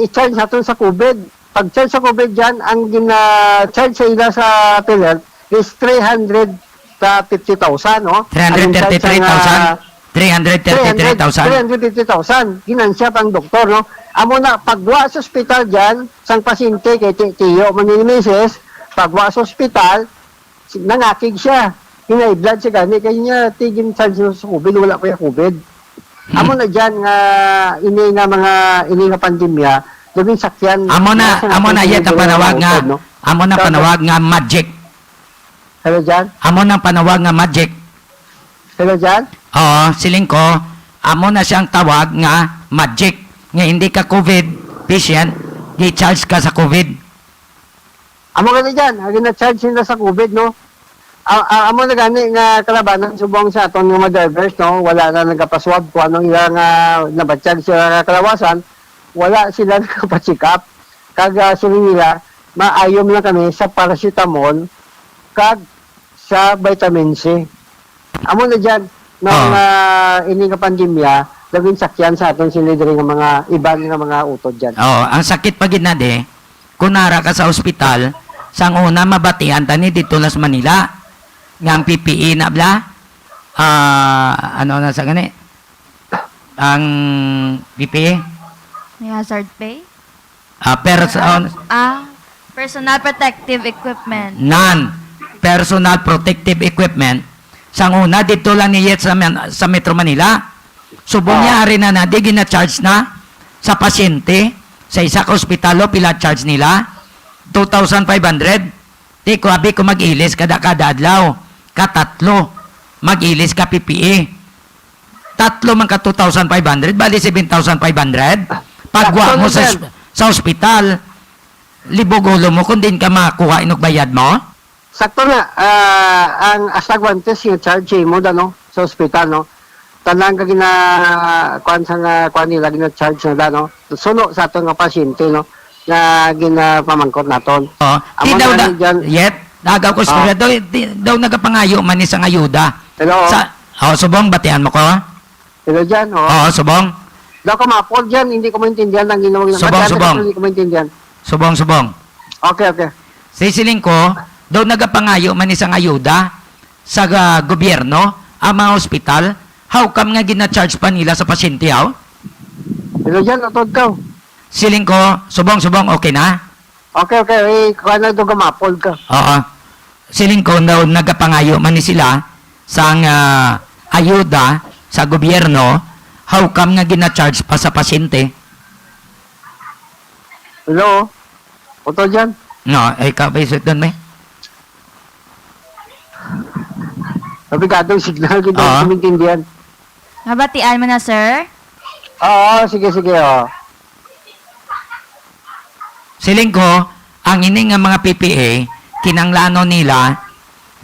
i-charge natin sa COVID. Pag-charge sa COVID dyan, ang gina-charge sa ila sa PhilHealth is 350,000, no? 333,000. 350,000. Ginansya pang doktor, no? Amo na, pagwa sa ospital dyan, sang pasyente kay Tiyo Maninimeses, pagwa sa ospital, nangakig siya. Hinay-blood siya gani, kaya niya tigin charge sa COVID, wala pa yung COVID. Amo na dyan nga, ini nga pandemya, gawing sakyan. Amo na yet ang panawag nga, amo na panawag nga magic. Hello dyan? Amo na panawag nga magic. Hello dyan? Oo, siling ko, amo na siyang tawag nga magic. Nga hindi ka COVID patient, i-charge ka sa COVID. Amo ka na dyan, gina-charge nila sa COVID, no? Amo na gani nga kalabanan subong sa aton nga mga drivers, no? Wala na nagapaswab kung anong ilang nabatsyag sila kalawasan, wala sila nagpa-check up. Kag sila nila, maayom lang kami sa paracetamol kag sa vitamin C. Amo na dyan, nung ini nga pandemya, laging sakyan sa aton sinidiri nga mga iban nga mga utod dyan. Oo, ang sakit pa gid na de, kunara ka sa ospital, sang una mabatian tani dito las Manila, nga ang PPE na bla, ano na sa gani? Ang PPE? May hazard pay? Personal protective equipment. Non-personal protective equipment. Sang una, dito lang ni Yet sa Metro Manila. Subong niya rin na di gina-charge na sa pasyente sa isa ka ospitalo, pila charge nila? 2,500. Di ko abi ko mag-ilis kada adlaw. Katatlo. Mag-ilis ka PPE. Tatlo man ka 2,500, bali 7,500. Pagwa mo sa ospital, libogulo mo kung din ka makuha inok bayad mo. Sakto na, ang asagwantes yung charge mo no, sa ospital, no? Tanang ka kuan nila, gina-charge nila, no? Suno sa ato nga pasyente, no? Na ginapamangkot naton. Di daw nagaw ko sa daw nagapangayo man isang ayuda. Hello? Subong, batian mo ko? Hello dyan, Oo, subong. Daw ka mapol dyan, hindi ko maintindihan ang ginawag ng Subong. Hindi ko maintindihan. Subong. Okay. Sisiling ko, daw nagapangayo man isang ayuda sa gobyerno, ang mga ospital, how come nga gina-charge pa nila sa pasyente, Hello dyan, atod ka. Siling ko, subong-subong, okay na? Okay, kuha na ito gamapol ka. Oo. Siling ko daw nagapangayo man ni sila sang ayuda sa gobyerno, how come nga gina-charge pa sa pasyente? Hello? Oto dyan? No, ay kapaisot doon, may? Nabigadong signal, hindi Oo. ko kumintindihan. Mabatian mo na, sir? Oo, sige, oh. Siling ko, ang ining nga mga PPA, kinanglano nila,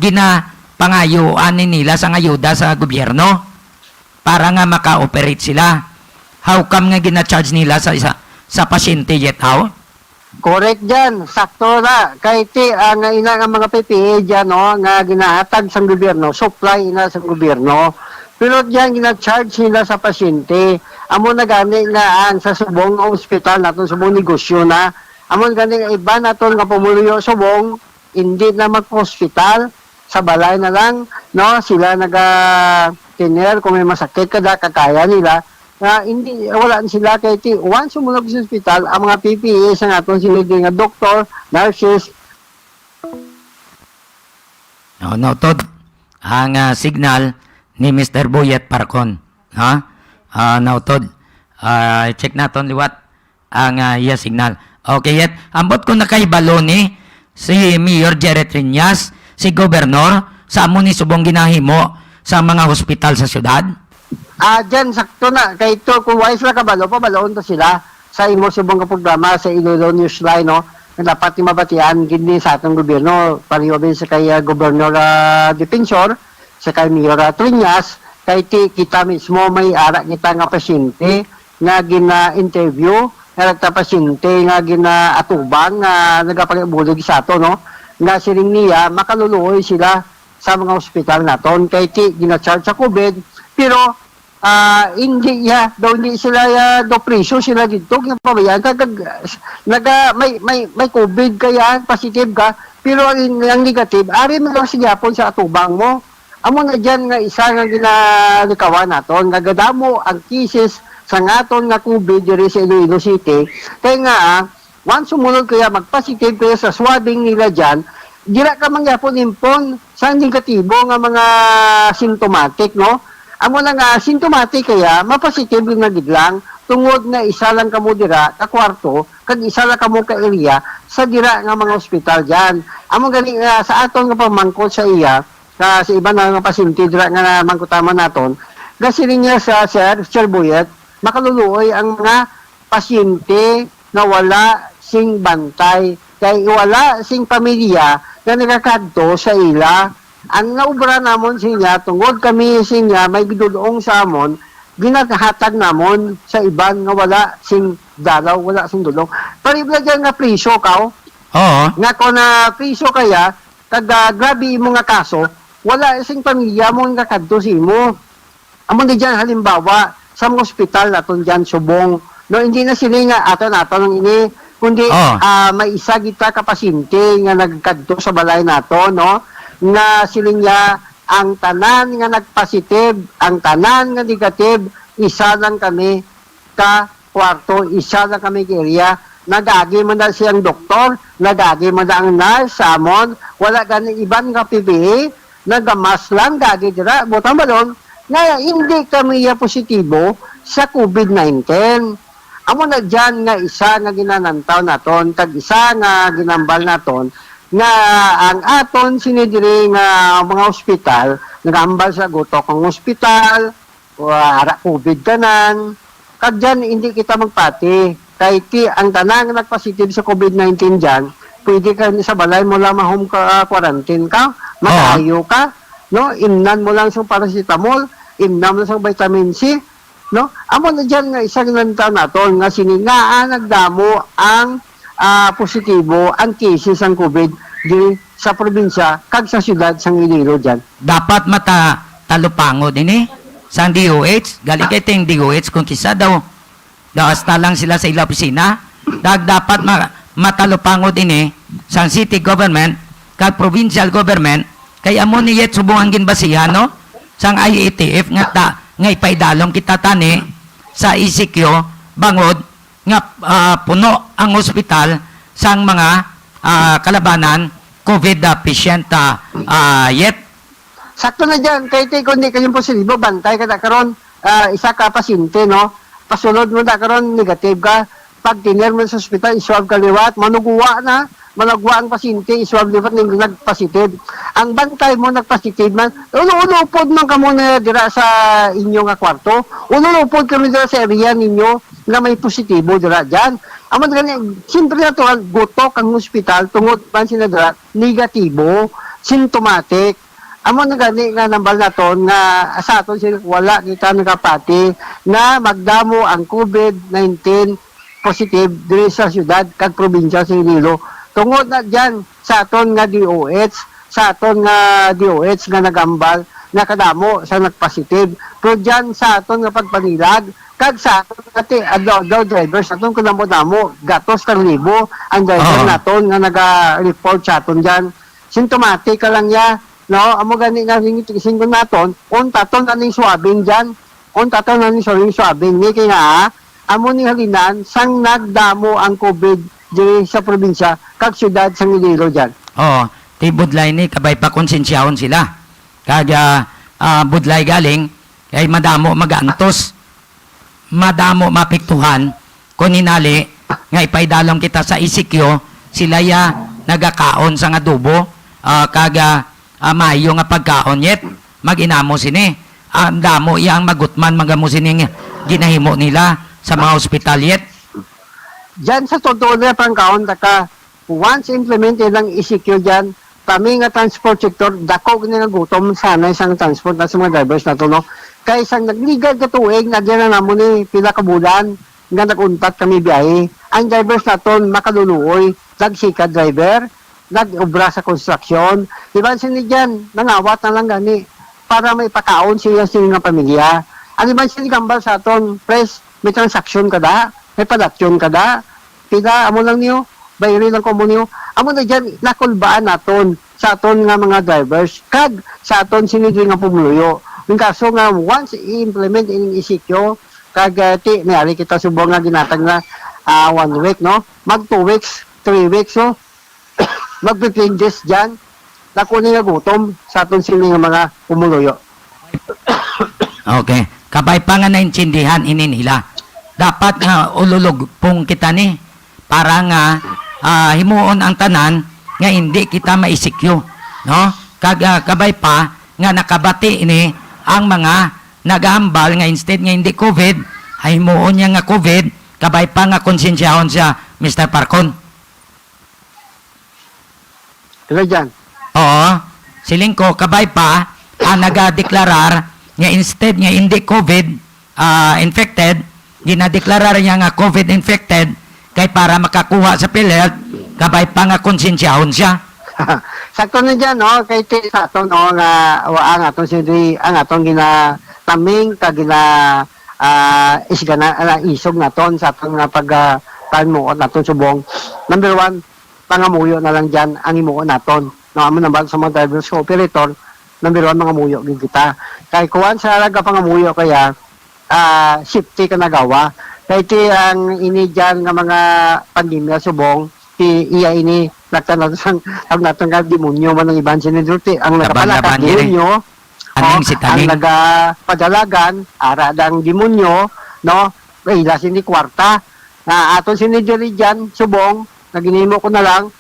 ginapangayuan nila sa ayuda sa gobyerno para nga maka-operate sila. How come nga gina-charge nila sa pasyente yet how? Correct dyan, sakto na. Kahit ang ina nga mga PPA dyan, no, nga ginahatag sa gobyerno, supply ina sa gobyerno. Pero dyan, gina-charge nila sa pasyente. Amo na gani nga ang sa subong ospital natin, subong negosyo na. Amo na gani nga iba natin nga pumuluyo subong, hindi na mag-hospital, sa balay na lang, no, sila naga-tiner, kung may masakit kada, kakaya nila, na hindi wala sila kay once sumunog sa ospital ang mga PPE sa naton sila nga doktor, nurses. No, Tod, ang signal ni Mr. Boyet Parcon. Ha? Tod, check naton liwat ang iya signal. Okay, yet, ambot ko na kay Baloni, si Mayor Jared Triñas, si Gobernador, sa amo ni subong ginahimo sa mga hospital sa syudad. Dyan, sakto na. Kay ito, kung wise na kabalo, pabaloon to sila sa imo subong ka programa sa Iloilo Newsline, no? Na dapat mabatian, gini sa atong gobyerno, pariwabin sa kay Governor Defensor, sa kay Mayor Triñas, kay kita mismo may ara kita nga pasyente nga gina-interview, nga pasyente nga gina-atubang, nga nagapalibulog sa ato, no? Nga siling niya, makaluluoy sila sa mga ospital naton, kay gina-charge sa COVID, pero hindi sila do preso sila dito nga pabayan may COVID kaya positive ka pero ang negative ari mo lang sigapon sa atubang mo amo na dyan nga isa nga ginalikawan naton nga gadamo ang cases sa ngaton nga COVID diri sa Iloilo City kaya nga once sumunod kaya magpositive kaya sa swabbing nila dyan dira ka mangyapon impon sa negatibo nga mga symptomatic no. Amo na nga, sintomatic kaya, mapositive na gidlang, tungod nga isa lang kamo dira, ka kwarto, kag isa lang kamo ka area, sa dira nga mga ospital dyan. Amo gani sa aton nga pamangkot sa iya, sa iba na nga pasyente dira nga mangkutaman naton, gasirin niya sa Sir Boyet, makaluluoy ang mga pasyente na wala sing bantay, kay wala sing pamilya na nagakadto sa ila, ang naubra namon siya, tungod kami siya, may bidudoong sa amon, ginagahatag namon sa iban nga wala sing dalaw, wala sing dulong. Paribla dyan nga priso kao, Oo. nga ko na priso kaya, grabe mo nga kaso, wala sing pamilya mo nga kadto si mo. Amon di dyan halimbawa, sa mga ospital naton dyan subong, no, hindi na sila nga aton ini, kundi may isa kita kapasyente nga nagkadto sa balay nato, no, nga siling niya ang tanan nga nagpositive, ang tanan nga negative, isa lang kami ka kwarto, isa lang kami ka area, nagagi man na siyang doktor, nagagi man na ang nurse, samon, wala gani iban nga PPE, nagamas lang, gagi dira, butang balon, nga hindi kami ya positibo sa COVID-19. Amo na dyan nga isa nga ginanantaw naton, tag isa nga ginambal naton, nga ang aton sinidiri nga mga ospital nagambal sa gutok ang ospital ara COVID tanan kag dyan hindi kita magpati kay ang tanan nga nagpositive sa COVID-19 dyan pwede ka sa balay mo lang home quarantine ka makayo ka no imnan mo lang sa paracetamol imnan mo lang sa vitamin C no amo na dyan nga isa ginantaw naton nga siningaan nagdamo ang positibo ang cases ng COVID di sa probinsya kag sa syudad sang Iloilo dyan. Dapat talupangod ini sang DOH, gali kay ting DOH kung kisa daw hasta lang sila sa ila opisina, dapat matalupangod ini sang city government kag provincial government kay amo ni yet subong ang ginbasihan no sang IATF nga ipaidalom kita tani sa ECQ bangod nga puno ang ospital sang mga kalabanan COVID patient yet. Sakto na dyan, kahit kung di kayong positibo, bantay ka na karon, isa ka pasyente, no? Pasunod mo na karon, negative ka. Pag tinir mo sa ospital, iswab ka liwat, manugwa ang pasyente, iswab liwat ng nagpositive. Ang bantay mo nagpositive man, ulupod man ka muna dira sa inyo nga kwarto, ulupod kami dira sa area ninyo na may positibo dira dyan. Amon gani, siyempre na to, gutok ang ospital, tungod man sila dira, negatibo, symptomatic. Amon na gani nga nambal naton nga sa aton sila wala kita nagapati na magdamo ang COVID-19 positive diri sa syudad kag probinsya sa Iloilo. Tungod na diyan sa aton nga DOH, sa aton nga DOH nga nagambal na kadamo sa nagpositive. Pero diyan sa aton nga pagpanilag kag sa aton ati adlaw drivers aton kunamo-damo gatos ka libo ang driver naton nga naga-report sa aton diyan. Symptomatic ka lang ya. No, amo gani nga tingin ko naton, taton aning swabing diyan. Taton aning swabing ni kay nga amo ni halinan sang nagdamo ang COVID diri sa probinsya kag syudad sa Iloilo diyan. Oh, ti budlay ni kabay pa konsensyahon sila. Kag budlay galing kay madamo magantos. Madamo mapiktuhan kun hinali nga ipaidalom kita sa ICQ sila ya nagakaon sa adobo kag mayo nga pagkaon yet maginamo sini ang damo yang magutman magamo sini ginahimo nila sa mga ospital yet. Diyan sa totoo na pangkaon taka once implemented ang ECQ diyan kami nga transport sector dako gani nga gutom sana isang transport na sa mga drivers na to no kay isang nagligal ka tuig na diyan na namo ni pila ka bulan nga naguntat kami biyahe ang drivers naton makaluluoy nagsika driver nag-obra sa construction. Diba sini dyan, nangawat na lang gani para may pakaon siya sa nga pamilya. Ang iban sini kambal sa aton, press, may transaction ka da, may production ka da, pila, amo lang niyo, bayari lang ko mo niyo. Amo na dyan, nakulbaan naton sa aton nga mga drivers, kag sa aton sinigli nga pumuluyo. Yung kaso nga, once i-implement in ECQ, kag may ari kita subong nga ginatag na 1 week, no? Mag 2 weeks, 3 weeks, no? Magpipindes dyan, nakunin nga gutom sa aton sini nga mga pumuluyo. Okay. Kabay pa nga naintindihan ini nila. Dapat nga ululog pong kita ni para nga himuon ang tanan nga hindi kita maisikyo. No? Kabay pa nga nakabati ini ang mga nagahambal nga instead nga hindi COVID, ay himuon niya nga COVID, kabay pa nga konsensyahon siya, Mr. Parcon. Diba dyan? Oo. Siling ko, kabay pa, nagadeklarar nga instead nga hindi COVID infected, ginadeklarar niya nga COVID infected, kay para makakuha sa PhilHealth, kabay pa nga konsensyahon siya. Sakto na dyan, no? Kay sa aton, no? Nga, ang aton sindri, ang aton ginataming, kag isog naton sa aton nga pagpamuot naton subong. Number 1, pangamuyo na lang dyan ang imuon naton. No, amo naman sa mga drivers ko, operator, number 1, mga muyo din kita. Kaya kuwan sa alaga pangamuyo kaya, safety ka nagawa. Kaya iti ang ini dyan nga mga pandemya subong, iya ini, nagtanong natin nga demonyo man ng iban sinidruti. Ang nagapalakad demonyo, ang nagapadalagan, aradang demonyo, no, kaya sini kwarta, na aton sinidiri dyan, subong, naginimo ko na lang,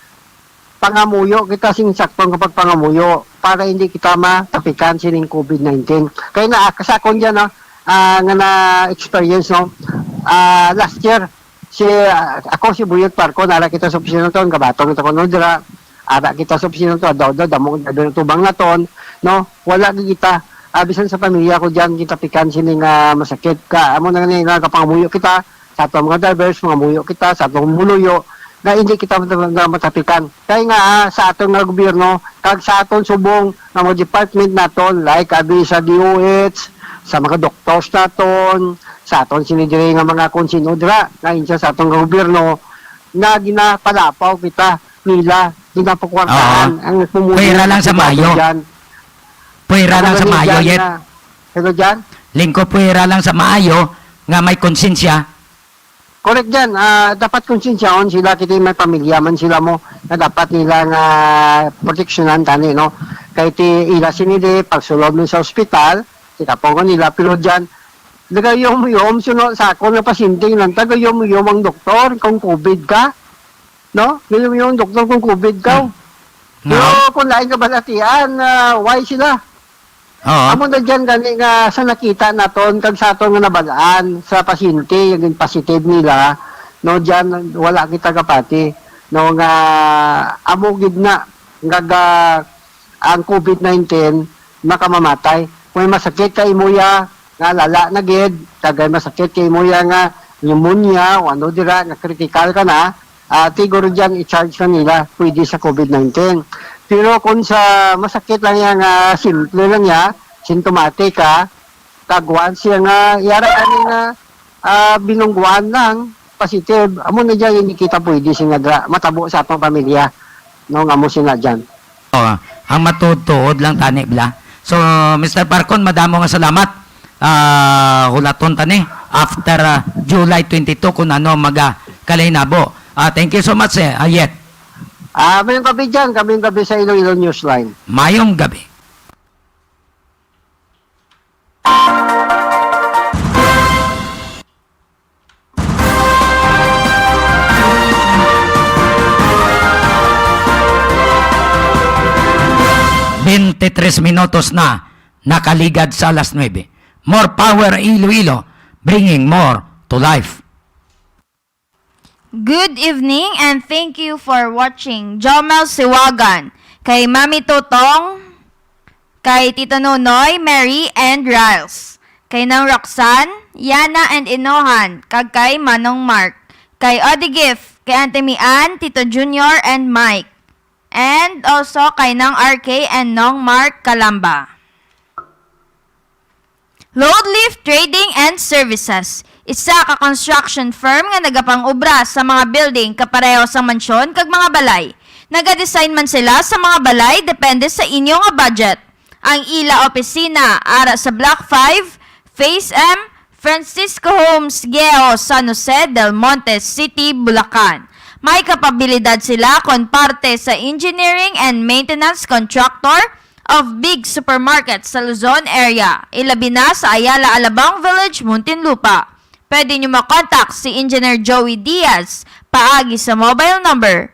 pangamuyo kita singsaktong kapag pangamuyo para hindi kita matapikan sining COVID-19. Kaya na kasakon dyan, no, nga na-experience, no, last year, ako si Buyot Parco, nara kita sa opisina to, kabatong ito ko no, dira, ara kita sa opisina to, daw, damong tubang na ton, no, wala kita, bisan sa pamilya ko dyan, kita pikan sining masakit ka, amo na nga kapangamuyo kita, sa atong mga drivers, mga muyo kita, sa atong muluyo, na hindi kita matapikan. Kaya nga sa atong nga gobyerno, kag sa atong subong ng mga department naton, like abi sa DOH, sa mga doctors naton, sa atong sinidiri nga mga konsinodra, na insya sa atong gobyerno, na ginapalapaw kita nila, ginapakwartahan ang pumuno. Pwera lang sa Mayo. Pwera lang sa Mayo, yet. Hello dyan? Lingko pwera lang sa Mayo, nga may konsensya. correct dyan. Dapat konsensyahon sila, kita may pamilya man sila mo, na dapat nila nga proteksyonan tani, no? Kahit ila sinili, pagsulod mo sa ospital, sikapongan nila, pero dyan, nagayom-yom, sunod sa ako na pasyente, lang, tagayom-yom ang doktor kung COVID ka, no? Gayom-yom ang doktor kung COVID ka. Pero kung lain ka balatian, why sila? Oo. Amo na dyan gani nga sa nakita naton kag sa aton nga nabalaan sa pasyente yung positive nila no dyan wala kita kapati no nga amo gid na nga ang COVID-19 makamamatay kung may masakit kay imuya nga lala na gid kagay masakit kay imuya nga pneumonia o ano dira nga critical ka na siguro dyan i-charge ka nila pwede sa COVID-19. Pero kung sa masakit lang yan, simple lang yan, symptomatic ka, kagwan siya nga, yara kani nga binungguan lang, positive, amo na dyan, hindi kita pwede siya nga matabo sa atong pamilya. No, nga mo siya dyan. Oo. Ang matutuod lang tani bla. So, Mr. Parcon, madamo nga salamat. Hulaton tani after July 22 kung ano kalinabo. Thank you so much, Ayet. Mayong gabi dyan, kaming gabi sa Iloilo Newsline. Mayong gabi. Minutos na nakaligad sa alas 9. More power Iloilo, bringing more to life. Good evening and thank you for watching Jomel Siwagan, kay Mami Totong, kay Tito Nonoy, Mary, and Riles, kay Nang Roxanne, Yana, and Inohan, kag kay Manong Mark, kay Odigif, kay Auntie Mian, Tito Junior, and Mike, and also kay Nang RK and Nong Mark Kalamba. Loadlift Trading and Services. Isa ka construction firm nga nagapang-obra sa mga building kapareho sa mansyon kag mga balay. Nagadesign man sila sa mga balay depende sa inyo nga budget. Ang ila opisina ara sa Block 5, Phase M, Francisco Homes, Geo, San Jose del Monte City, Bulacan. May kapabilidad sila kon parte sa engineering and maintenance contractor of big supermarkets sa Luzon area. Ilabi na sa Ayala Alabang Village, Muntinlupa. Pwede nyo makontak si Engineer Joey Diaz paagi sa mobile number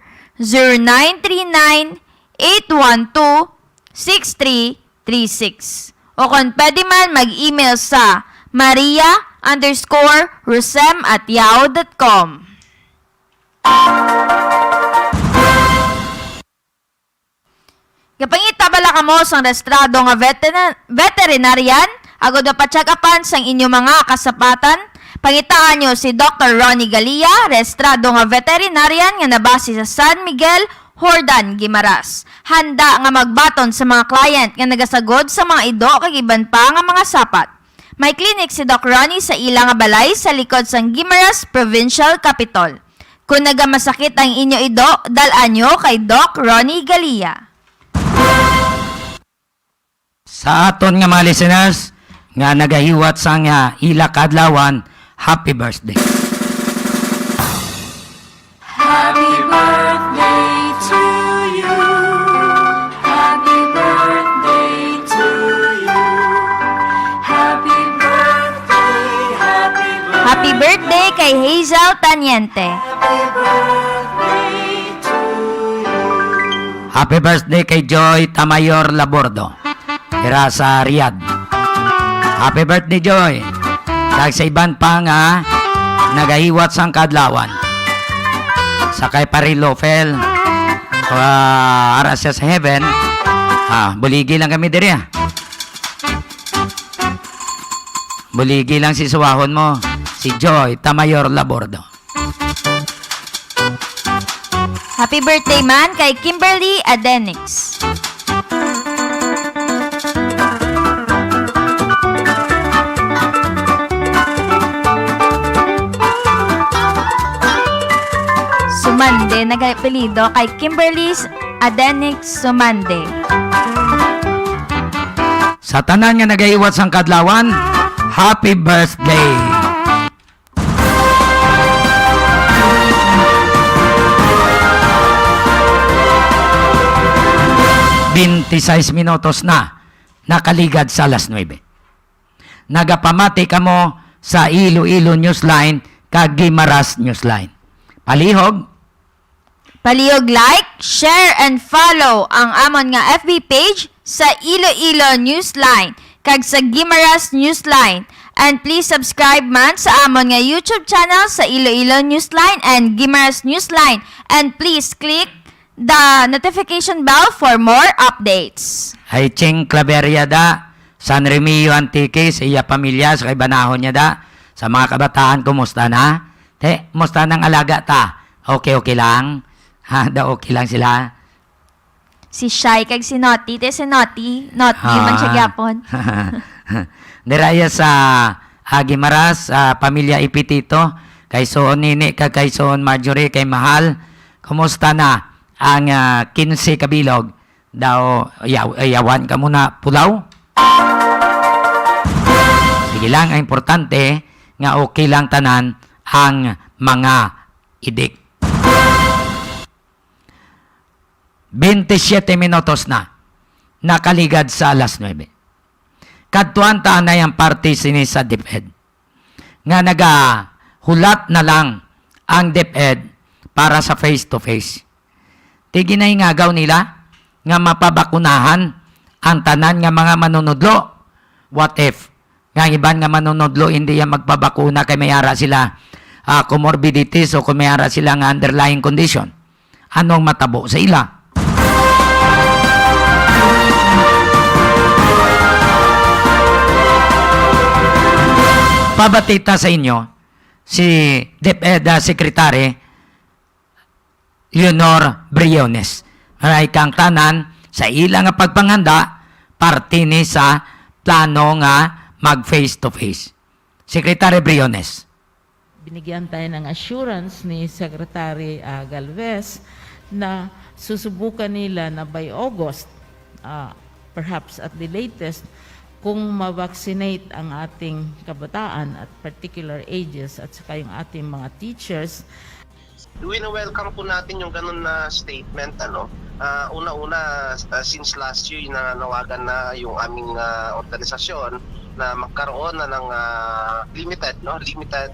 0939-812-6336. O kung pwede man mag-email sa maria_rusem@yahoo.com. Kapangita bala ka mo sang restrado nga veterinarian, agod na patsagapan sang inyo mga kasapatan. Pangitaan nyo si Dr. Ronnie Galia, restrado nga veterinarian nga nabase sa San Miguel, Hordan, Guimaras. Handa nga magbaton sa mga client nga nagasagod sa mga ido kag iban pa nga mga sapat. May clinic si Doc Ronnie sa ilang nga balay sa likod sang Guimaras Provincial Capital. Kung nagamasakit ang inyo ido, dalan nyo kay Doc Ronnie Galia. Sa aton nga mga listeners nga nagahiwat sa nga ila kadlawan, happy birthday. Happy birthday to you. Happy birthday to you. Happy birthday, happy birthday. Happy birthday kay Hazel Taniente. Happy birthday to you. Happy birthday kay Joy Tamayor Labordo. Tira sa Riyadh. Happy birthday, Joy. Kag sa iban pa nga nagahiwat sang kadlawan. Sa kay Parilofel. Ara siya sa heaven. Buligi lang kami diri. Buligi lang si suwahon mo. Si Joy Tamayor Labordo. Happy birthday man kay Kimberly Adenix. Sumande, nag-apelido kay Kimberly Adenix Sumande. Sa tanan nga nagahiwat sang kadlawan, happy birthday. 26 minutos na nakaligad sa alas 9. Nagapamati kamo sa Iloilo Newsline kag Gimaras Newsline. Palihog, Palihog like, share, and follow ang amon nga FB page sa Iloilo Newsline kag sa Gimaras Newsline. And please subscribe man sa amon nga YouTube channel sa Iloilo Newsline and Gimaras Newsline. And please click the notification bell for more updates. ay Cheng Claveria da, San Remio Antique, sa iya pamilya, sa kay banahon niya da, sa mga kabataan, kumusta na? Te, musta nang alaga ta? Okay lang? Ha, da okay lang sila? Si Shai kag si Naughty, te si Naughty man siya gyapon. Diraya sa Gimaras, pamilya Ipitito, kay Soon Nini, kay Soon Marjorie, kay Mahal, kumusta na ang 15 kabilog? Daw, yawan ka muna pulaw? Sige lang, ang importante, nga okay lang tanan ang mga idik. 27 minutos na nakaligad sa alas 9. Kadtuan na yung party sini sa DepEd. Nga nagahulat na lang ang DepEd para sa face-to-face. Tigi na ingagaw nila nga mapabakunahan ang tanan nga mga manunudlo. What if? Nga iban nga manunudlo hindi yan magpabakuna kay mayara sila comorbidities o kung mayara sila nga underlying condition. Anong matabo sa ila? Pabatita sa inyo si DepEd Secretary Leonor Briones. Maray kang tanan sa ilang nga pagpanganda parte ni sa plano nga mag face to face. Secretary Briones. Binigyan tayo ng assurance ni Secretary Galvez na susubukan nila na by August, perhaps at the latest, kung ma-vaccinate ang ating kabataan at particular ages at saka yung ating mga teachers. Welcome po natin yung ganun na statement. Una-una, since last year, nanawagan na yung aming organisasyon na magkaroon na ng limited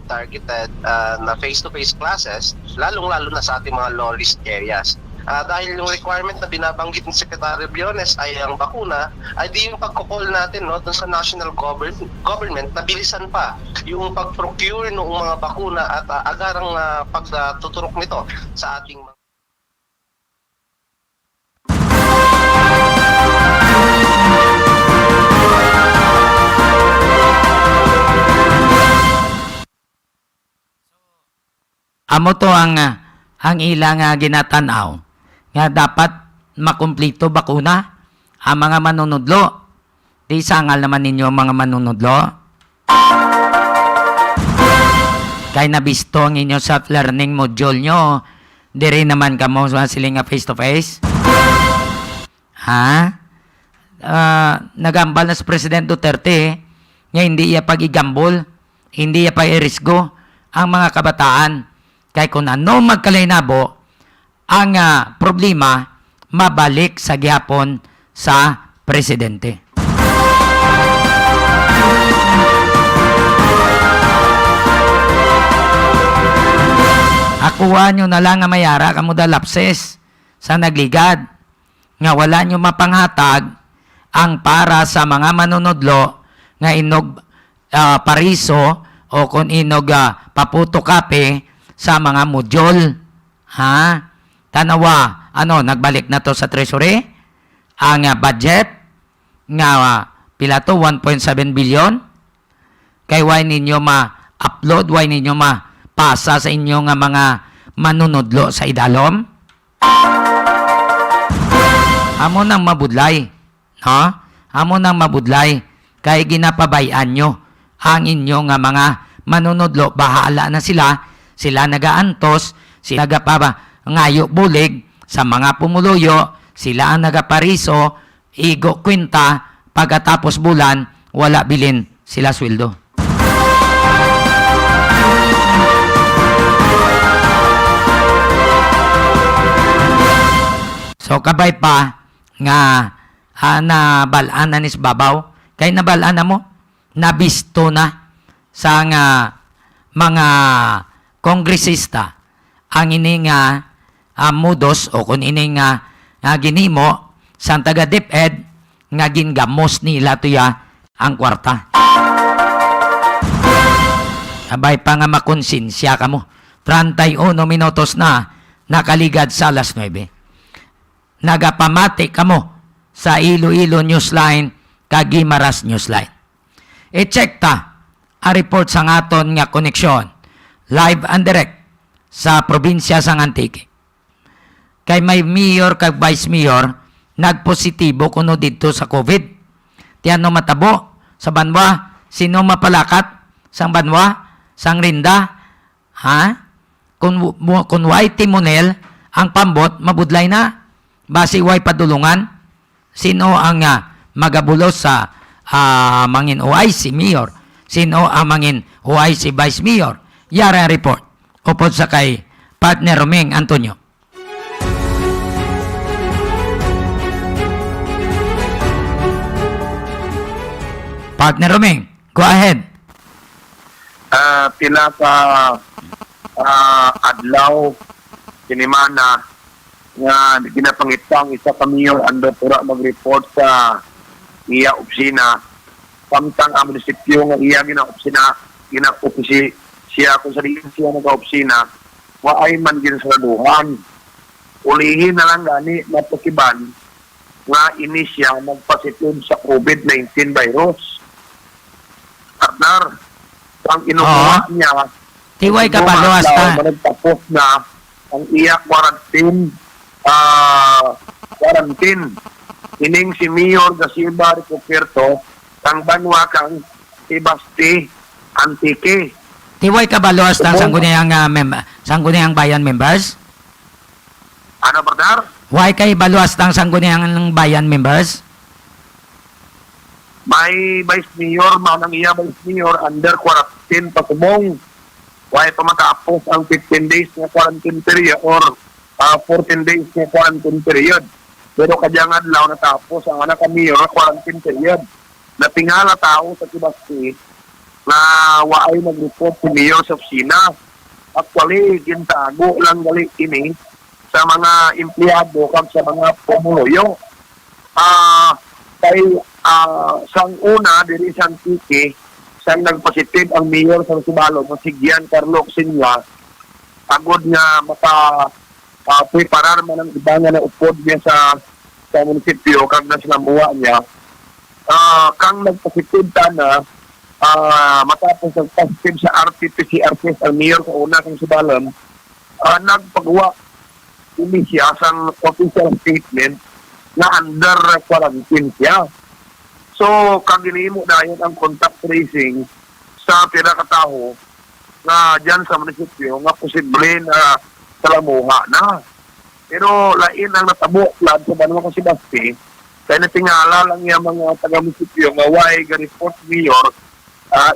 targeted na face-to-face classes, lalong-lalo na sa ating mga low-risk areas. Dahil yung requirement na binabanggit ng Secretary Briones ay ang bakuna, ay di yung pagkukol natin dun sa national government na bilisan pa yung pag-procure ng mga bakuna at agarang pagtuturok nito sa ating mga Amo to ang ilang ginatanaw nga dapat makumplito bakuna ang mga manunudlo. Di sangal naman ninyo ang mga manunudlo. Kaya nabisto ang inyo sa learning module nyo. Di rin naman kamo sa siling face to face. Ha? Nagambal na si President Duterte nga hindi iya pag-igambol, hindi iya pag-irisgo ang mga kabataan. Kaya kung ano magkalainabo, ang problema mabalik sa gihapon sa presidente. Akuha nyo na lang nga mayara kamo da lapses sa nagligad nga wala nyo mapanghatag ang para sa mga manunodlo nga inog pariso o kung inog paputo kape sa mga module. Ha? Tanawa, nagbalik na to sa treasury? Ang budget nga pila to 1.7 billion? Kay why ninyo ma-upload, why ninyo ma-pasa sa inyo nga mga manunodlo sa idalom? Amo nang mabudlay. No? Amo nang mabudlay. Kay ginapabayan nyo ang inyo nga mga manunodlo. Bahala na sila. Sila nagaantos. Sila ngayo bulig sa mga pumuluyo. Sila ang nagapariso. Igo kwenta. Pagkatapos bulan, wala bilin sila sweldo. So kabay pa nga nabalaan na nis babaw. Kay nabalaan na mo, nabisto na sa nga mga kongresista ang ini nga mudos o kung ini nga ginimo sa taga DepEd nga gingamos nila tuya ang kwarta. Abay pa nga makonsensya ka mo. 31 minutos na nakaligad sa alas 9. Nagapamati ka mo sa Iloilo Newsline kag Guimaras Newsline. I-check ta a report sa ngaton nga koneksyon live and direct sa probinsya sang Antique. Kay may mayor kag vice mayor nagpositibo kuno dito sa COVID. Tiano matabo sa Banwa, sino mapalakat sang Banwa, sang Rinda, ha? Kung way timonel ang pambot mabudlay na. Basi way padulungan, sino ang magabulos sa mangin OIC mayor, sino ang mangin OIC vice mayor. Yara report upod sa kay partner Romeng Antonio. Partner Romeng, go ahead. Pinaka adlaw kinimana nga ginapangitang isa ka mayor ando pura mag-report sa iya opisina samtang ang munisipyo nga iya gina-opisi siya kung sa diin siya nag-opisina waay man ginasaraduhan ulihin na lang gani na pakiban nga ini siya magpositive sa COVID-19 virus. Partner, ang inukuha niya Tiway ka pa, luwas ta. Tapos na ang iya quarantine. Ining si Mayor Gasiba Ricoperto, ang banwa kang Ibasti Antique. Tiway ka ba luwas ta sangguniang bayan members? Ano, brother? Why kay baluas tang sangguniang bayan members? May Vice Mayor, manang iya Vice Mayor, under quarantine pasubong. Why pa matapos ang 15 days na quarantine period or 14 days na quarantine period. Pero kadyangan law natapos ang anak kami yung quarantine period. Natingala tao sa Kibasti na waay nag-report si Mayor sa opisina. Actually, gintago lang gali ini sa mga empleyado kag sa mga pumuloyo. Sang una, diri sa Antique, sang nagpositive ang mayor sa Sibalo, si Gian Carlo Sinla, pagod nga preparar man ang iba nga na upod niya sa munisipyo, kag na sinamuha niya. Kang nagpositive ta na, matapos ang positive sa RT-PCR test ang mayor sa una kang Sibalon, nagpagawa ini siya sang official statement na under quarantine siya. So, kag ginimo na yun ang contact tracing sa pinakataho na dyan sa munisipyo nga posible na salamuha na. Pero lain ang natabo lad sa Banwa kasi Basti, kaya natingala lang yung mga taga-munisipyo nga way ga-report mayor,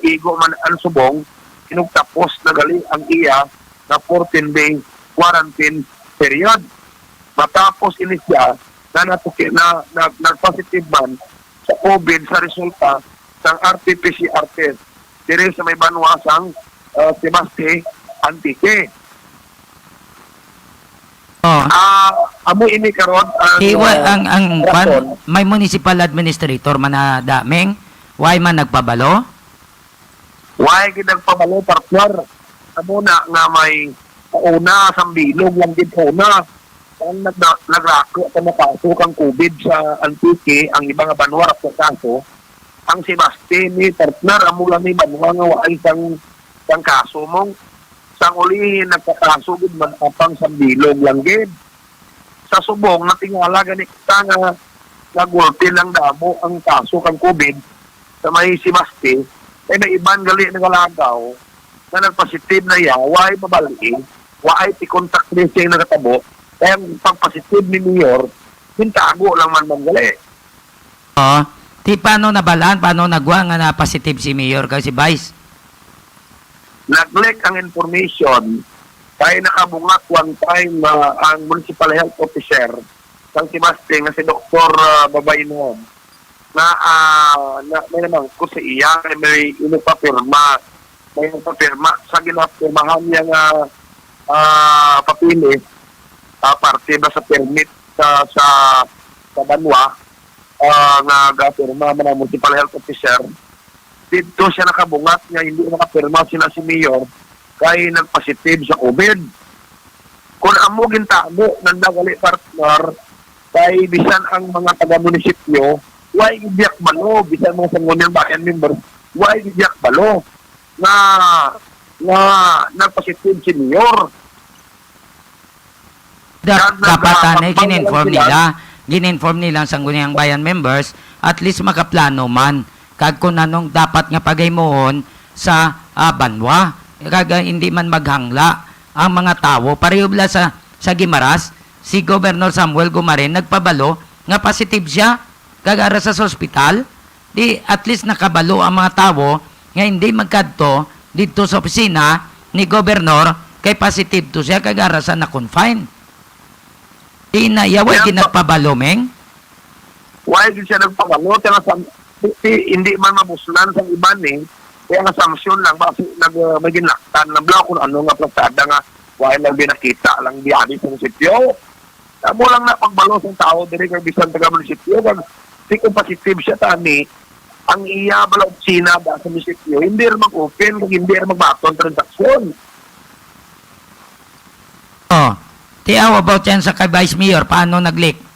igo man ang subong, inugtapos na gali ang iya na 14-day quarantine period. Matapos ini siya na nag-positive man sa COVID sa resulta ng RT-PCR test dire sa may Banwa sang Sebasti Antique. Amo ini karon ang may municipal administrator man na daming why man nagpabalo? Why gid nagpabalo, partner? Amo na nga may una sang bilog lang gid una. Ang nagrako sa makaso kang COVID sa Antique, ang ibang Banwa sa kaso, ang Sebasti ni partner amo lang ni Banwa nga waay sang kaso mong sang ulihin nagkakaso gid man apang sa bilog lang gid. Sa subong natingala gani kita nga nagulti lang damo ang kaso kang COVID sa may Sebasti, ay may iban gali nagalagaw na nagpositive na ya, waay mabali, waay ti contact tracing nakatabo. Kaya ang pag-positive ni Mayor, hintago lang man gali. Ti paano nabalaan, paano nagwa nga na positive si Mayor kasi Vice? Nag-leak ang information kaya nakabungak one time ang municipal health officer San Sebastian nga si Dr. Babaynon na may naman ko sa iya may inupapirma sa ginapirmahan niya nga papilis parte ba sa permit sa Banwa nga gapirma man ang municipal health officer. Dito siya nakabungat nga hindi nakapirma sila si Mayor kay nagpositive sa COVID. Kung amo gintamo ng dagali partner kay bisan ang mga taga-munisipyo, why ibiyak balo, bisan mga sangguniang bayan members, why ibiyak balo na nagpositive si Mayor. Dapat gininform nila ang sangguniang bayan members, at least makaplano man kag kung anong dapat nga pagaymoon sa Banwa, kag hindi man maghangla ang mga tao. Pareho bala sa Guimaras, si Governor Samuel Gumarin nagpabalo nga positive siya kagara sa ospital. Di at least nakabalo ang mga tao nga hindi magkadto dito sa opisina ni Governor kay positive to siya kagara sa na-confine. Di na yaway ginagpabalo, Meng? Why din siya nagpabalo? Hindi man mabuslan sa iba ni, kaya nga sanksyon lang, kasi may ginlaktan na bla kung ano nga plasada nga, why lang binakita lang diyan sa munisipyo. Mo lang na pagbalo sa tao, dili kang bisan taga-munisipyo, kasi kung positive siya tani, ang iya bala opisina ba sa munisipyo, hindi rin mag-open, hindi rin mag-baton transaksyon. Oh, how about yan sa kay Vice Mayor? Paano nag-leak?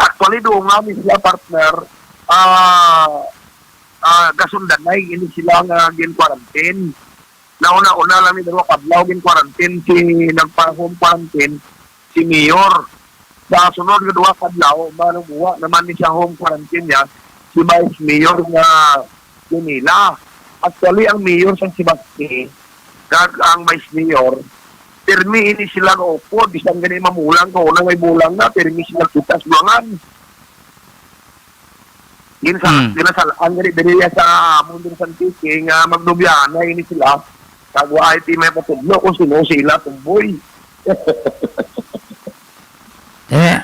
Actually, doon nga sila partner, gasundanay, hindi sila nga gin-quarantine. Nauna-una lang ni dalawa kadlaw gin-quarantine, nagpa-home quarantine, si Mayor. Sa sunod nga dua kadlaw, manubuha naman ni siya home quarantine niya, si Vice Mayor nga Manila. Actually, ang Mayor sa Sebastian, kag ang Vice Mayor, pirmi ini sila nga upo, bisan gani mamulang ko, na may bulang na, pirmi sila tutas bulangan. Ginasalaan gani diriya sa Mundong Santiki nga magdubyana ini sila, kagwa iti may patudlo kung sino sila tumboy.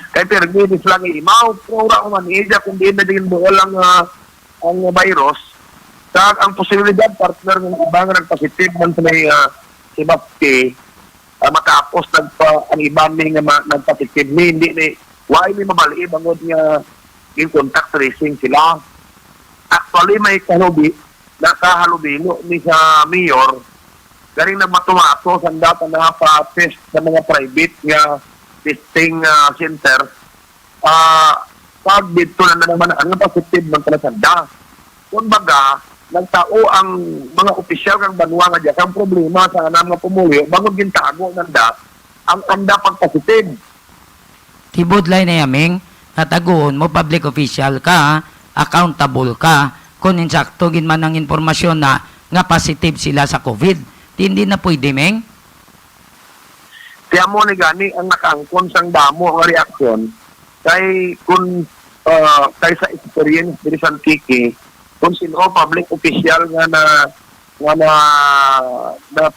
Kay pirmi ini sila nga imaw, pura ko manija, kung di na din buo lang ang virus, kag ang posibilidad partner ng iba nga nagpositive man sa may Sebastian, matapos ang iba nga nagpatikim hindi ni why may mabali bangod nga in contact tracing sila. Actually may nakahalubilo ni sa Mayor galing nagmatumato sa data na pa-test sa mga private nga testing center. Pag dito na naman ang positive ng talasanda. Kumbaga, nagtao ang mga opisyal kang Banwa nga dyan, ang problema sa anam nga pumuyo, bago gintago nanda, ang anda pagpositive. Tibudlay na yaming, natagoon mo, public official ka, accountable ka, kung insakto ginman ang informasyon na nga positive sila sa COVID. Hindi na pwede, Meng? Kaya mo ni gani ang nakaangkon sang damo ang reaksyon, kay kung kay sa experience diri sa Kiki, kung sino public official nga na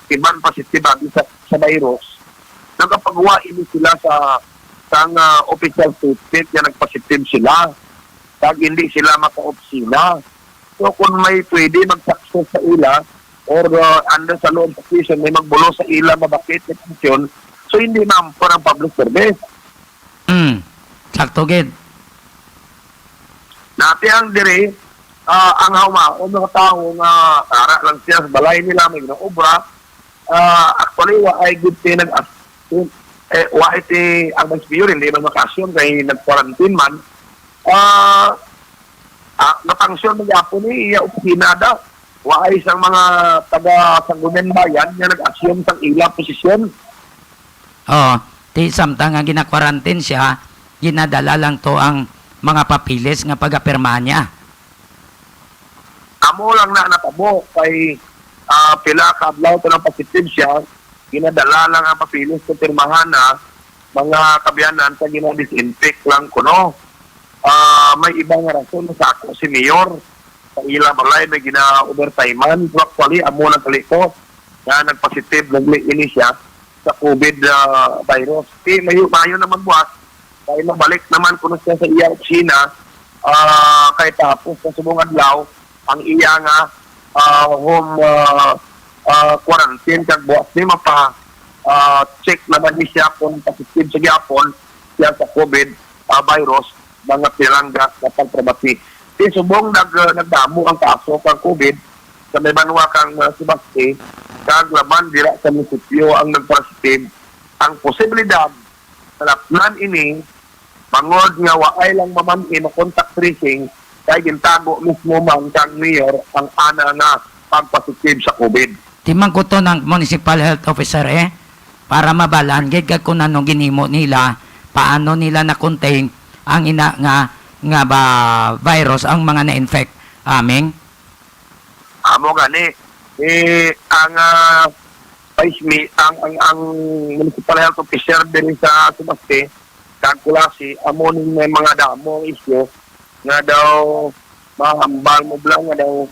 tiban positive sa virus, nagapagawa ini sila sa official statement nga nagpositive sila, kag hindi sila maka-opisina. So kung may pwede mag-success sa ila or under sa law enforcement may magbulo sa ila mabakit detention, so hindi mampo ng public service. Sakto gid. Nati ang dire ang hawmaon mga tao nga tara lang siya sa balay nila may ginaobra. Actually wa ay good thing wa iti ang Mayor hindi man makasyon kay nag-quarantine man. Napangsyon ng Japon ni iya opisina da. Wa ay isang mga taga Sangguniang Bayan nga nag-assume sang ila posisyon. Samtang nga gina-quarantine siya, ginadala lang to ang mga papilis nga pag-apirma niya. Amo lang na natabo kay pila kadlaw to ng positive siya, ginadala lang ang papilis sa pirmahan na mga kabiyanan sa gina-disinfect lang kuno. May ibang rason sa ako si Mayor sa ila balay may gina-overtimean. Actually, amo na kaliko na nagpositive nagli ini siya. sa COVID virus. Mayo naman buwas, kaya mabalik naman kuno siya sa iya China, kay tapos sa subong adlaw ang iya nga home quarantine kag buwas ni mapa check naman ni siya kung positive sa gyapon siya sa COVID virus mga pilanggas na pagtrabati. Subong nagdamo ang kaso kang COVID sa may banwa kang Subasti, kag laban dira sa munisipyo ang nagpositive. Ang posibilidad sa lapnan ini bangod nga waay lang maman-in na contact tracing kay gintago mismo man kang mayor ang ana nga pagpositive sa COVID. Timang ko to ng municipal health officer para mabalaan gid kag kung anong ginimo nila, paano nila na-contain ang ina nga ba virus ang mga na-infect aming. Amo gani ang ang municipal health officer din sa Subasti kalkulasi amo ning may mga damo isyu nga daw mahambal mo blang nga daw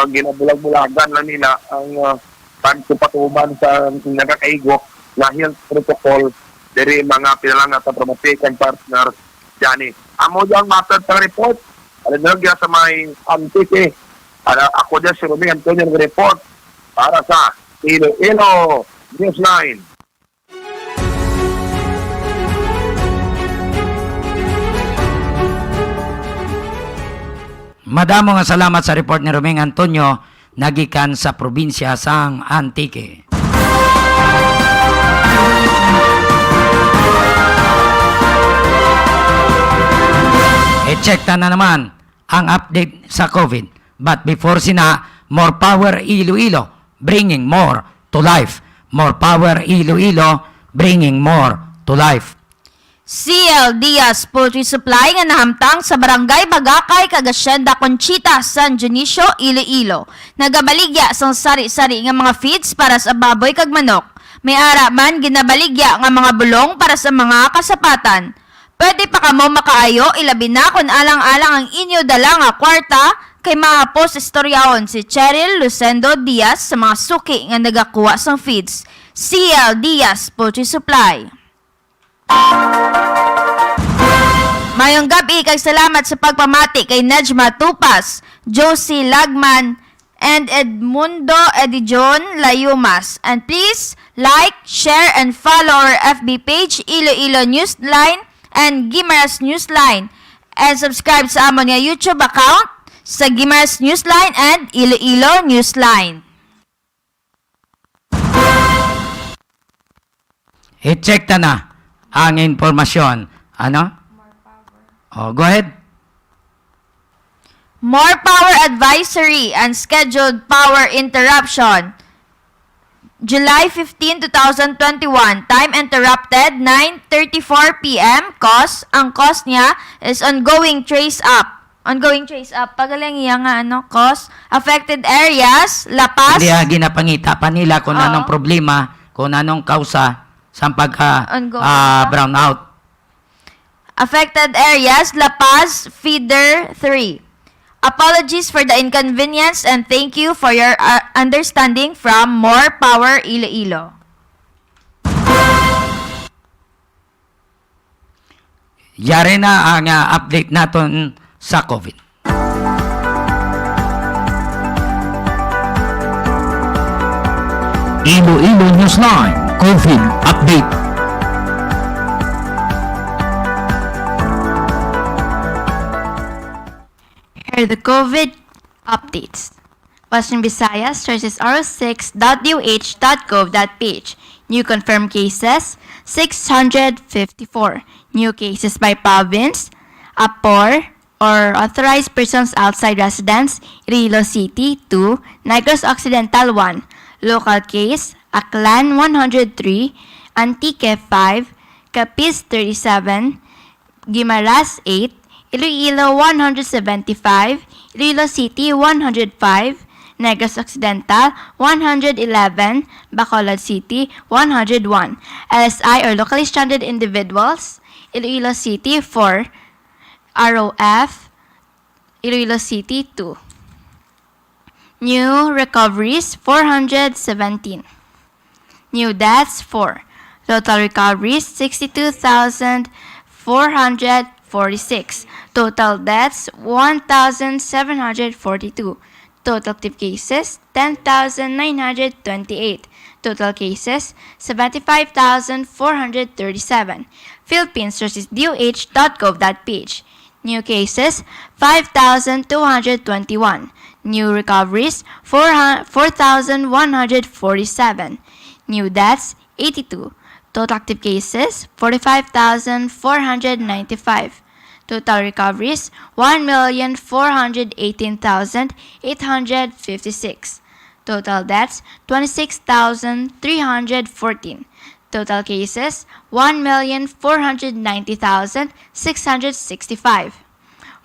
ginabulag-bulagan lang nila ang pagtupatuman sa nagakaigo na health protocol diri mga pilang at traumatic and partner dyan. Amo dyan matad sa report alam sa may antike. Ako dyan si Roming Antonio nag-report para sa Iloilo Newsline. Madamo nga salamat sa report ni Roming Antonio nagikan sa probinsya sang Antique. I-check na naman ang update sa COVID. But before sina, more power Iloilo, bringing more to life. More power Iloilo, bringing more to life. CL Diaz Poultry Supply nga nahamtang sa Barangay Bagakay, Cagacienda, Conchita, San Dionisio, Iloilo. Nagabaligya sang sari-sari nga mga feeds para sa baboy kag manok. May ara man ginabaligya nga mga bulong para sa mga kasapatan. Pwede pa kamo makaayo ilabi na kung alang-alang ang inyo dala nga kwarta kay mga post-istoryaon si Cheryl Lucendo Diaz sa mga suki nga nagakuha sang feeds. CL Diaz Poultry Supply. Mayong gabi kay salamat sa pagpamati kay Nejma Tupas, Josie Lagman, and Edmundo Edijon Layumas. And please like, share, and follow our FB page Iloilo Newsline and Gimaras Newsline. And subscribe sa amon nga YouTube account sa Gimaras Newsline and Iloilo Newsline. I-check na ang informasyon. Ano? Oh, go ahead. More power advisory and scheduled power interruption. July 15, 2021. Time interrupted 9:34 p.m. Ang cause niya is ongoing trace up. Ongoing trace up. Pagaling iya nga cause. Affected areas, Lapas. Hindi ginapangita pa nila kung anong problema, kung anong kausa sa brown out. Affected areas, La Paz, Feeder 3. Apologies for the inconvenience and thank you for your understanding from More Power Iloilo. Yari na ang update natin sa COVID. Iloilo Newsline COVID Update. Here are the COVID updates. Western Visayas sources ro6.uh.gov.ph. New confirmed cases, 654. New cases by province, Apor, or authorized persons outside residence, Iloilo City, 2. Negros Occidental, 1. Local case, Aklan, 103. Antique, 5. Capiz, 37. Guimaras, 8. Iloilo, 175. Iloilo City, 105. Negros Occidental, 111. Bacolod City, 101. LSI or locally stranded individuals, Iloilo City, 4. ROF, Iloilo City, 2. New recoveries, 417. New deaths 4. Total recoveries 62,446. Total deaths 1,742. Total active cases 10,928. Total cases 75,437. Philippines versus DOH.gov.ph. New cases 5,221. New recoveries 4,147. New deaths 82. Total active cases 45,495. Total recoveries 1,418,856. Total deaths 26,314. Total cases 1,490,665.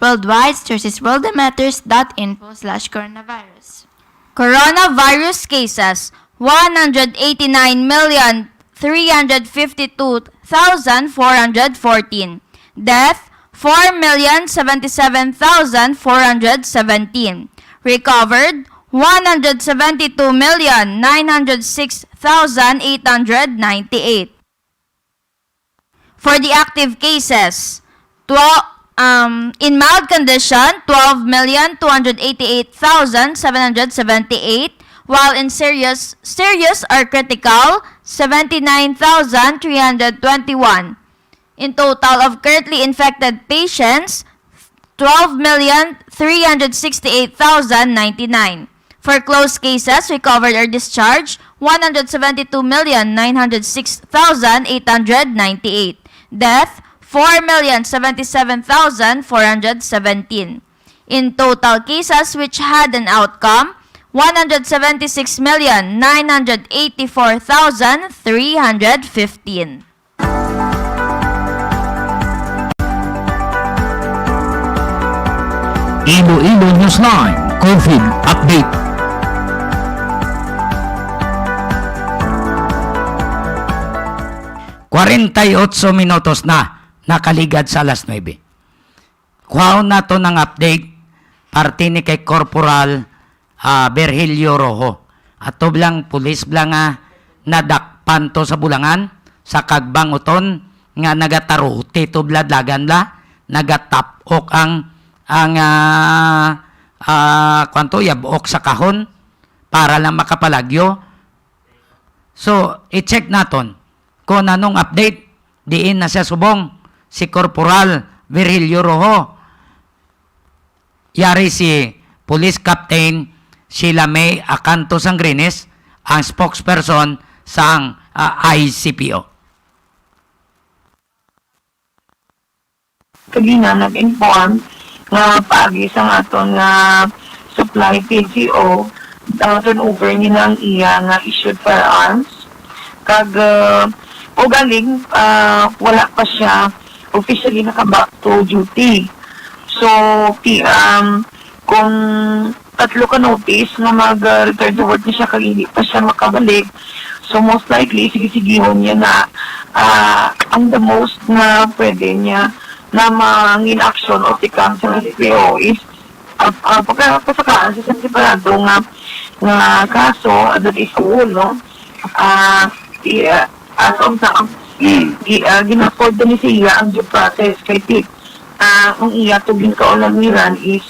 Worldwide, sources worldometers.info/coronavirus. Coronavirus cases 189,352,414. Death 4,077,417. Recovered 172,906,898. For the active cases, in mild condition, 12,288,778, while in serious or critical, 79,321. In total of currently infected patients, 12,368,099. For closed cases, recovered or discharged, 172,906,898. Death, 4,077,417. In total cases which had an outcome, 176,984,315. Iloilo Newsline COVID Update. ...48 minutos na nakaligad sa alas 9. Kuhaon na to ng update parte ni kay Corporal Virgilio Rojo. At to blang pulis blang nadakpan to sa Bulangan sa Kagbanguton nga nagataruti to bladlagan la nagatapok ang kwanto yabok sa kahon para lang makapalagyo. So i-check naton kung anong update diin na siya subong si Corporal Virgilio Rojo. Yari si Police Captain Sheila May Acanto Sangrines, ang spokesperson sa ICPO. Kagina nag-inform nga paagi sa aton nga supply PCO turnover ni nang iya nga issued firearms kag o galing wala pa siya officially naka-back to duty. So kung tatlo ka notice na mag-return to work na siya kag hindi pa siya makabalik, so most likely sige-sigihon niya na ang the most na pwede niya na mangin action o tikang sa SPO is pagkasakaan sa separado nga kaso that is all, no? As of now, ginafford ni siya ang due process kay Tip. Ang iya tubing kaulagniran is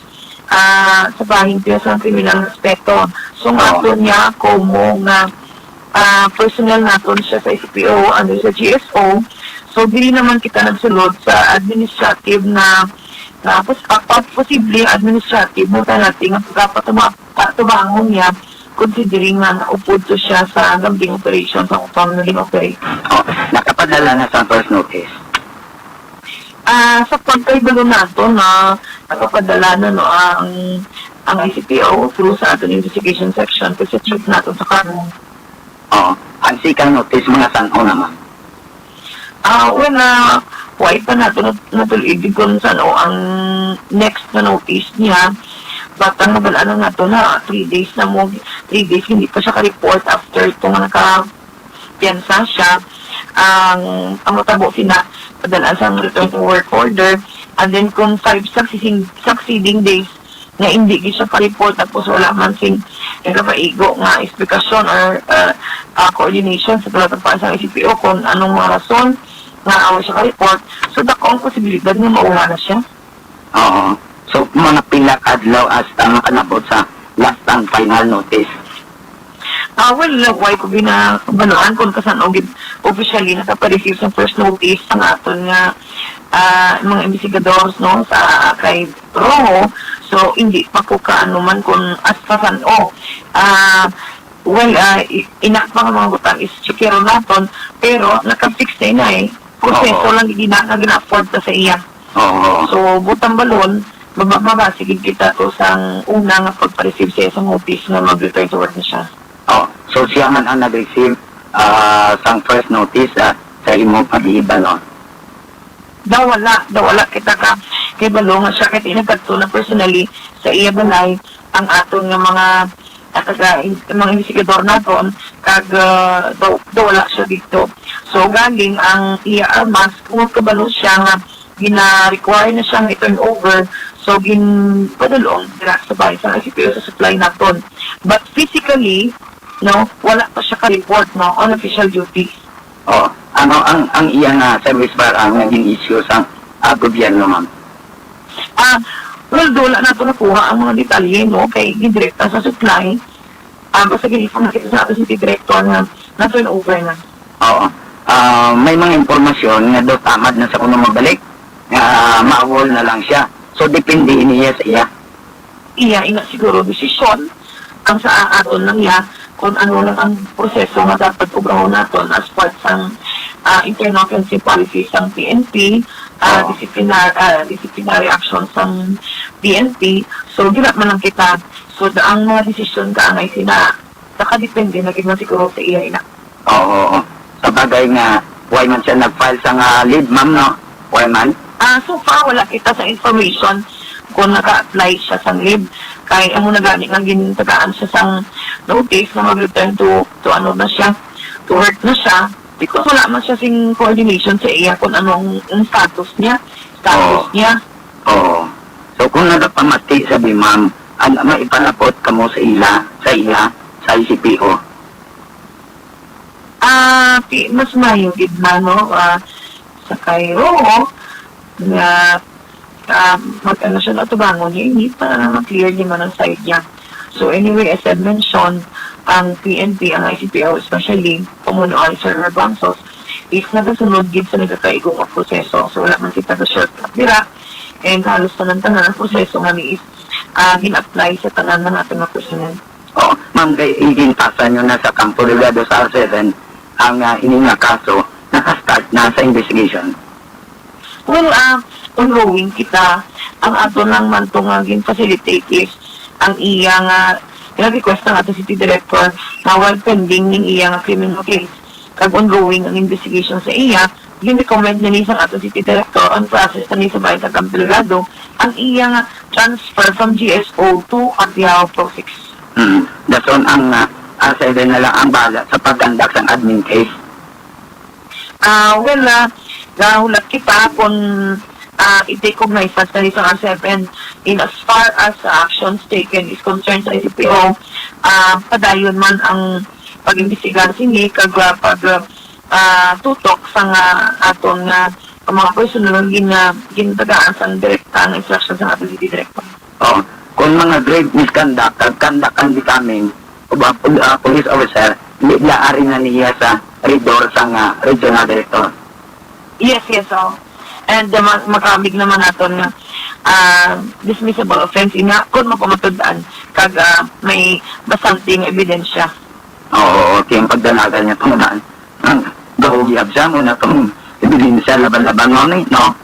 sa bahing piyo sa criminal respeto. So nga niya como nga personal naton siya sa SPO under sa GSO. So dili naman kita nagsulod sa administrative na posible administrative mo natin nga pagkapatubangon niya considering nga naupod to siya sa gambling operation sa autonomous operation. Nakapadala na sa first notice. Sa pagkaibalo nato na nakapadala na no ang ICPO through sa ating investigation section kasi check nato sa kanon. Oo. Ang second notice mga sanho naman. White pa nato natulig kung saan ang next na notice niya. But ang nabalaan na nato na 3 days na mo, 3 days hindi pa siya ka-report after itong naka-piansa siya. Ang matabo sina padalaan sa return to work order, and then kung 5 succeeding days nga hindi gyud siya pa-report tapos wala man sing nagapaigo nga explikasyon or coordination sa tulatagpaan sa ICPO kung anong mga rason nga away siya ka-report. So dako ang posibilidad nga mauha na siya. Oo. So, mga pila kadlaw hasta makanabot sa last and final notice. Well, why ko ginakabaluan kung kasan og officially nakapareceive sa first notice ang aton nga mga investigadores no sa kay Rojo. So hindi pa ko kaano man kung asasan inak pa nga mga butang is chikero naton pero naka-fix na proseso lang gina-afford ta sa iya. Oo. So butang balon mababa sige kita to sang una nga pagpa-receive sa isang notice nga mag-return to work na siya. Oh, so siya man ang nag-receive sang first notice sa imong pag-iba, no? Dawala kita ka kay balo nga siya kay tinagkadto na personally sa iya balay ang aton nga mga mga investigador naton kag dawala siya dito. So galing ang iya armas kung kabalo siya nga gina-require na siyang i-turn over so padulong dira sa bahay sa ICPO sa supply naton. But physically, no, wala pa siya ka-report no on official duty. Oh, ano ang iyang service bar ang naging issue sa gobyerno, ma'am? Well, doon na ito nakuha ang mga detalye, no, kay direkta sa supply. Basta ginipang nakita sa ato si director na na-turn over na. Oo. May mga impormasyon nga daw tamad na sa kuno mabalik, ma-wall na lang siya. So, depende niya sa iya. Iya, ina siguro desisyon ang sa aton lang niya kung ano lang ang proseso nga dapat ubrahon naton as part sang internal offensive policy sang PNP, disciplinary action sang PNP. So, ginap man lang kita. So, ang mga desisyon ka angay sina nakadepende na gina siguro sa iya ina. Oo. Sa bagay nga, why man siya nag-file sa lead, ma'am, no? Why man? So far, wala kita sa information kung naka-apply siya sa leave. Kaya ang muna gani nga gintagaan siya sa notice na mag-return to ano na siya, to work na siya. Because wala man siya sing coordination sa iya kung anong status niya. Oo. So kung nagapamati, sabi ma'am, maipanapot ka mo sa sa ICPO. Mas mayugid na, no, sa Cairo, na mag-ano siya na tubangon niya, hindi pa clear niya man ang side niya. So anyway, as I mentioned, ang PNP, ang ICPO, especially Pamunuan Sir Bangsos, is nagasunod gid sa nagkakaigong ang proseso. So wala man kita sa shortcut dira, and halos tanan-tanan ang proseso nga ni is gin-apply sa tanan ng ating mga personel. Oo. Ma'am, kay igintasan nyo na sa Campo Delgado sa R7 ang ininga kaso, nakastart na sa investigation. Well, ongoing kita, ang ato lang man itong facilitate is ang iyang request ng ato city director na while pending ng iyang criminal case. Kag ongoing ang investigation sa iya, gin-recommend niya sa ato city director ang process na sa bahay sa Campo Delgado ang iyang transfer from GSO to Atiao Pro 6. Dason ang R7 na lang ang bala sa pagkandak ng admin case. Nahulat kita kung i-recognize sa isang R7 in as far as actions taken is concerned sa ICPO, padayon man ang pag-imbestigar sini kag tutok sa aton mga personal gintagaan sa direkta ng instruction sa ating city director. Oh, kung mga grave misconduct, conduct ang becoming police officer, laari na niya sa redor sa regional director. Yes. And makamig naman naton nga dismissible offense ina kung mapamatudaan kag may basanting ebidensya. Oo, yung pagdalagan niya tumunaan. Ang gahugi absa mo na itong ebidensya laban-laban mo no?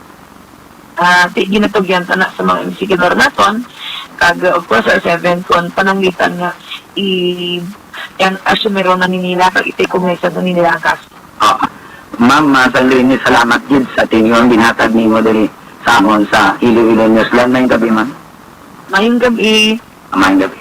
Ginatugyan na sa mga investigador naton kag of course R7 kung pananglitan nga yan asumero na ninila kag iti-cognizance na ninila ang kaso. Ma'am, masaluhin niyo salamat yun sa tinyong binatag ni mo dali sa amon sa Iloilo Newsland. Mayong gabi, ma'am. Mayong gabi. Mayong gabi.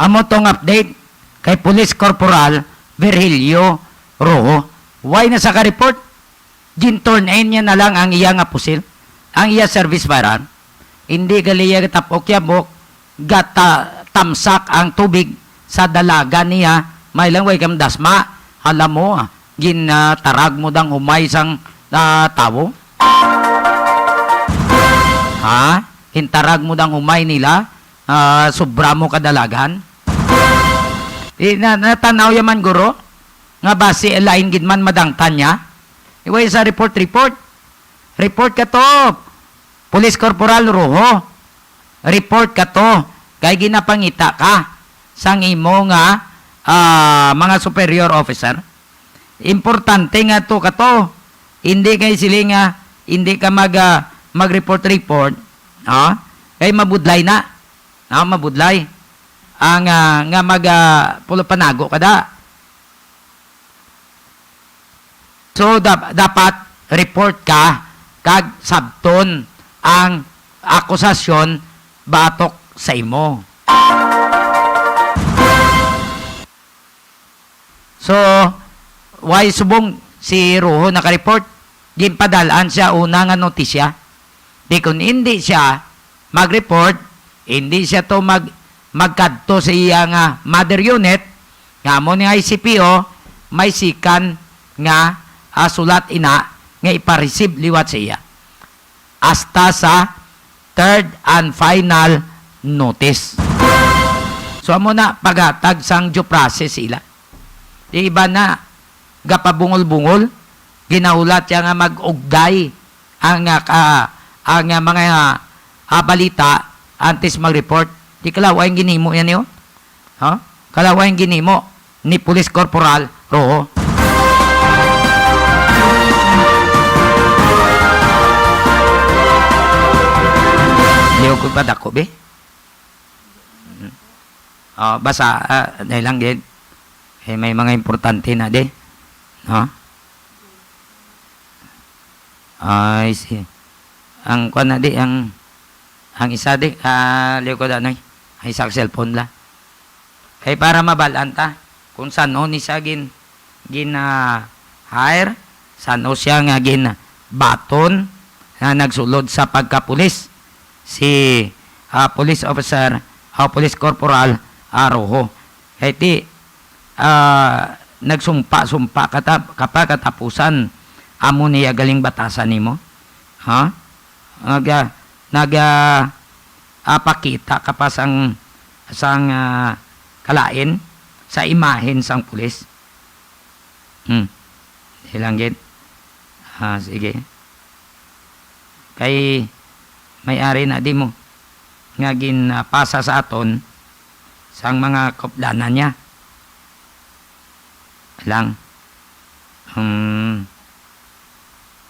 Amo tong update kay Police Corporal Virgilio Rojo Why na sa ka-report? Ginturn niya na lang ang iya nga pusil, ang iya service firearm. Hindi galiya tapok yabok, gata tamsak ang tubig sa dalaga niya, may lang way kam dasma, alam mo, tarag mo dang humay sang tao. Ha? Hintarag mo dang humay nila, sobra mo kadalagan. Natanaw yaman guro, nga base elain gidman madangtan niya. Iway sa report. Report ka to. Police Corporal Rojo. Report ka to. Kay ginapangita ka sang imo nga mga superior officer. Importante nga to ka to. Hindi kay sila nga hindi ka mag-report, kay mabudlay na. Mabudlay. Ang nga pulo panago kada. So, dapat report ka kag sabton ang akusasyon batok sa imo. So, why subong si Rojo naka-report? Ginpadalaan siya una nga notisya. Di kung hindi siya mag-report, hindi siya to magkadto sa iya nga mother unit, nga mo ni ICPO, may sikan nga sulat ina nga ipareceive liwat sa iya hasta sa third and final notice. So amo na pagatag sang due process sila. Di iba na gapabungol-bungol ginaulat siya nga mag-ugday ang mga balita antes mag-report. Di kalaway ginimo yan yun. Kalaway ginimo ni Police Corporal Rojo. Liyo ko pa dako, be? Basta, dahil lang din. May mga importante na din. I see. Ang kwan na di, ang isa di, liyo ko da, ay sa cellphone la. Kaya para mabalaan ta, kung saan o ni siya hire, saan o siya nga baton na nagsulod sa pagkapulis. Si police officer, police corporal Rojo. Kaya ti, nagsumpa kapag katapusan, amo niya galing batasan nimo. Pakita kapas ang kalain sa imahen sang pulis. Hilangin. Sige. Kay may-ari na di mo nga ginapasa sa aton sang mga koplanan niya. Lang.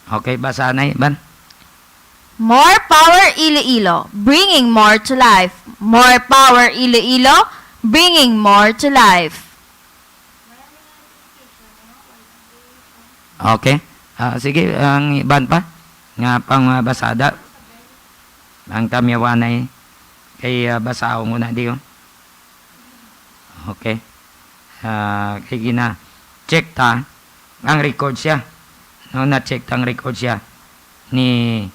Okay, basa na ban? More power Iloilo, bringing more to life. More power Iloilo, bringing more to life. Okay. Sige, ang iban pa. Nga pang basada. Ang kamyawanay. Kay basaw mo na diyo. Okay. Kay check ta ang record siya. Na-check ta ang record siya ni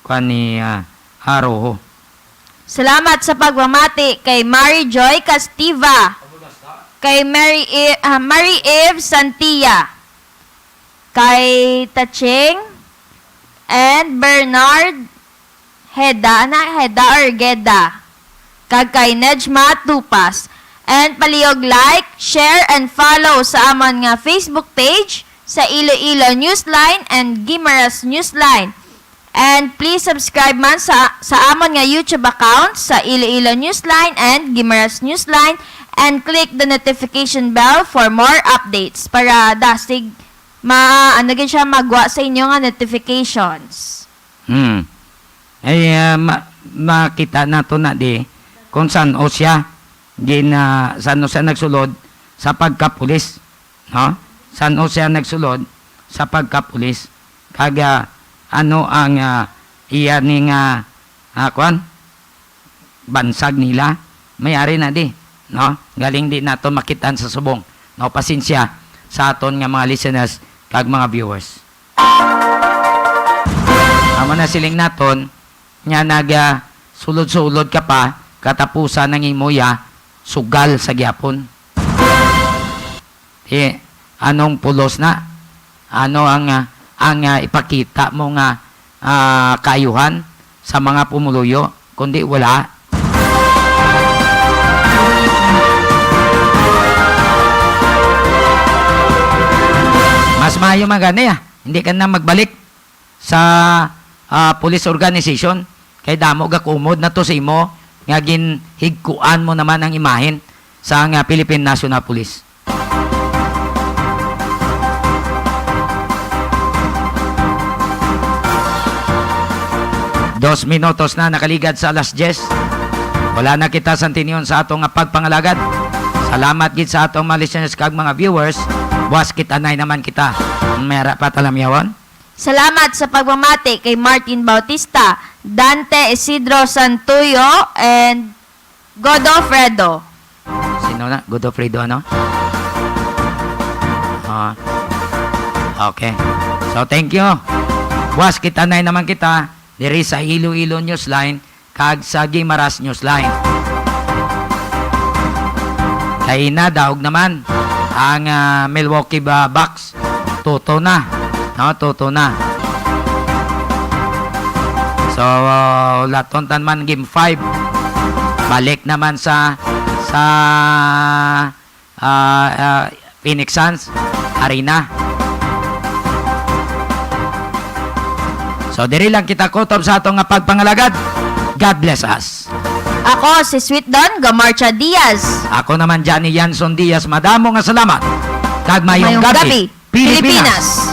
Rojo. Salamat sa pagmamati kay Mary Joy Castiva, kay Mary Eve Santilla, kay Tacheng and Bernard Heda or Geda, kag kay Nejma Tupas. And paliog like, share, and follow sa amon nga Facebook page sa Iloilo Newsline and Guimaras Newsline. And please subscribe man sa amon nga YouTube account sa Iloilo Newsline and Guimaras Newsline and click the notification bell for more updates para dasig siya magwa sa inyo nga notifications. Ay makita nato na di kung saan o siya saan o siya nagsulod sa pagkapulis. Saan o siya nagsulod sa pagkapulis. Kaga ano ang iya ni bansag nila, mayari na di. Galing di nato makitaan sa subong. Pasensya sa aton nga mga listeners kag mga viewers. Amo na siling naton nga naga sulod-sulod ka pa katapusan ng imoya sugal sa gyapon. Anong pulos na? Ano ang ipakita mo nga kaayuhan sa mga pumuluyo kundi wala. Mas maayo magani hindi ka na magbalik sa police organization kay damo ga kumod na to sa imo nga ginhigkuan mo naman ang imahen sa Philippine National Police. Dos minutos na nakaligad sa alas 10. Wala na kita santinyon sa atong pagpangalagad. Salamat gid sa atong mga listeners kag mga viewers. Buwas kita nay naman kita. Mera pa talamyawan. Salamat sa pagmamati kay Martin Bautista, Dante Isidro Santuyo, and Godofredo. Sino na? Godofredo, ano? Okay. So, thank you. Buwas kita nay naman kita. Diri sa Iloilo Newsline kag sa Guimaras Newsline. Kay na daog naman ang Milwaukee Bucks. Toto na. No, toto na. So, laton man game 5. Balik naman sa Phoenix Suns Arena. So, diri lang kita kutob sa atong pagpangalagad. God bless us. Ako si Sweet Don Gamarcha Diaz. Ako naman Johnny Yanson Diaz. Madamo nga salamat. Kag mayong gabi, Pilipinas.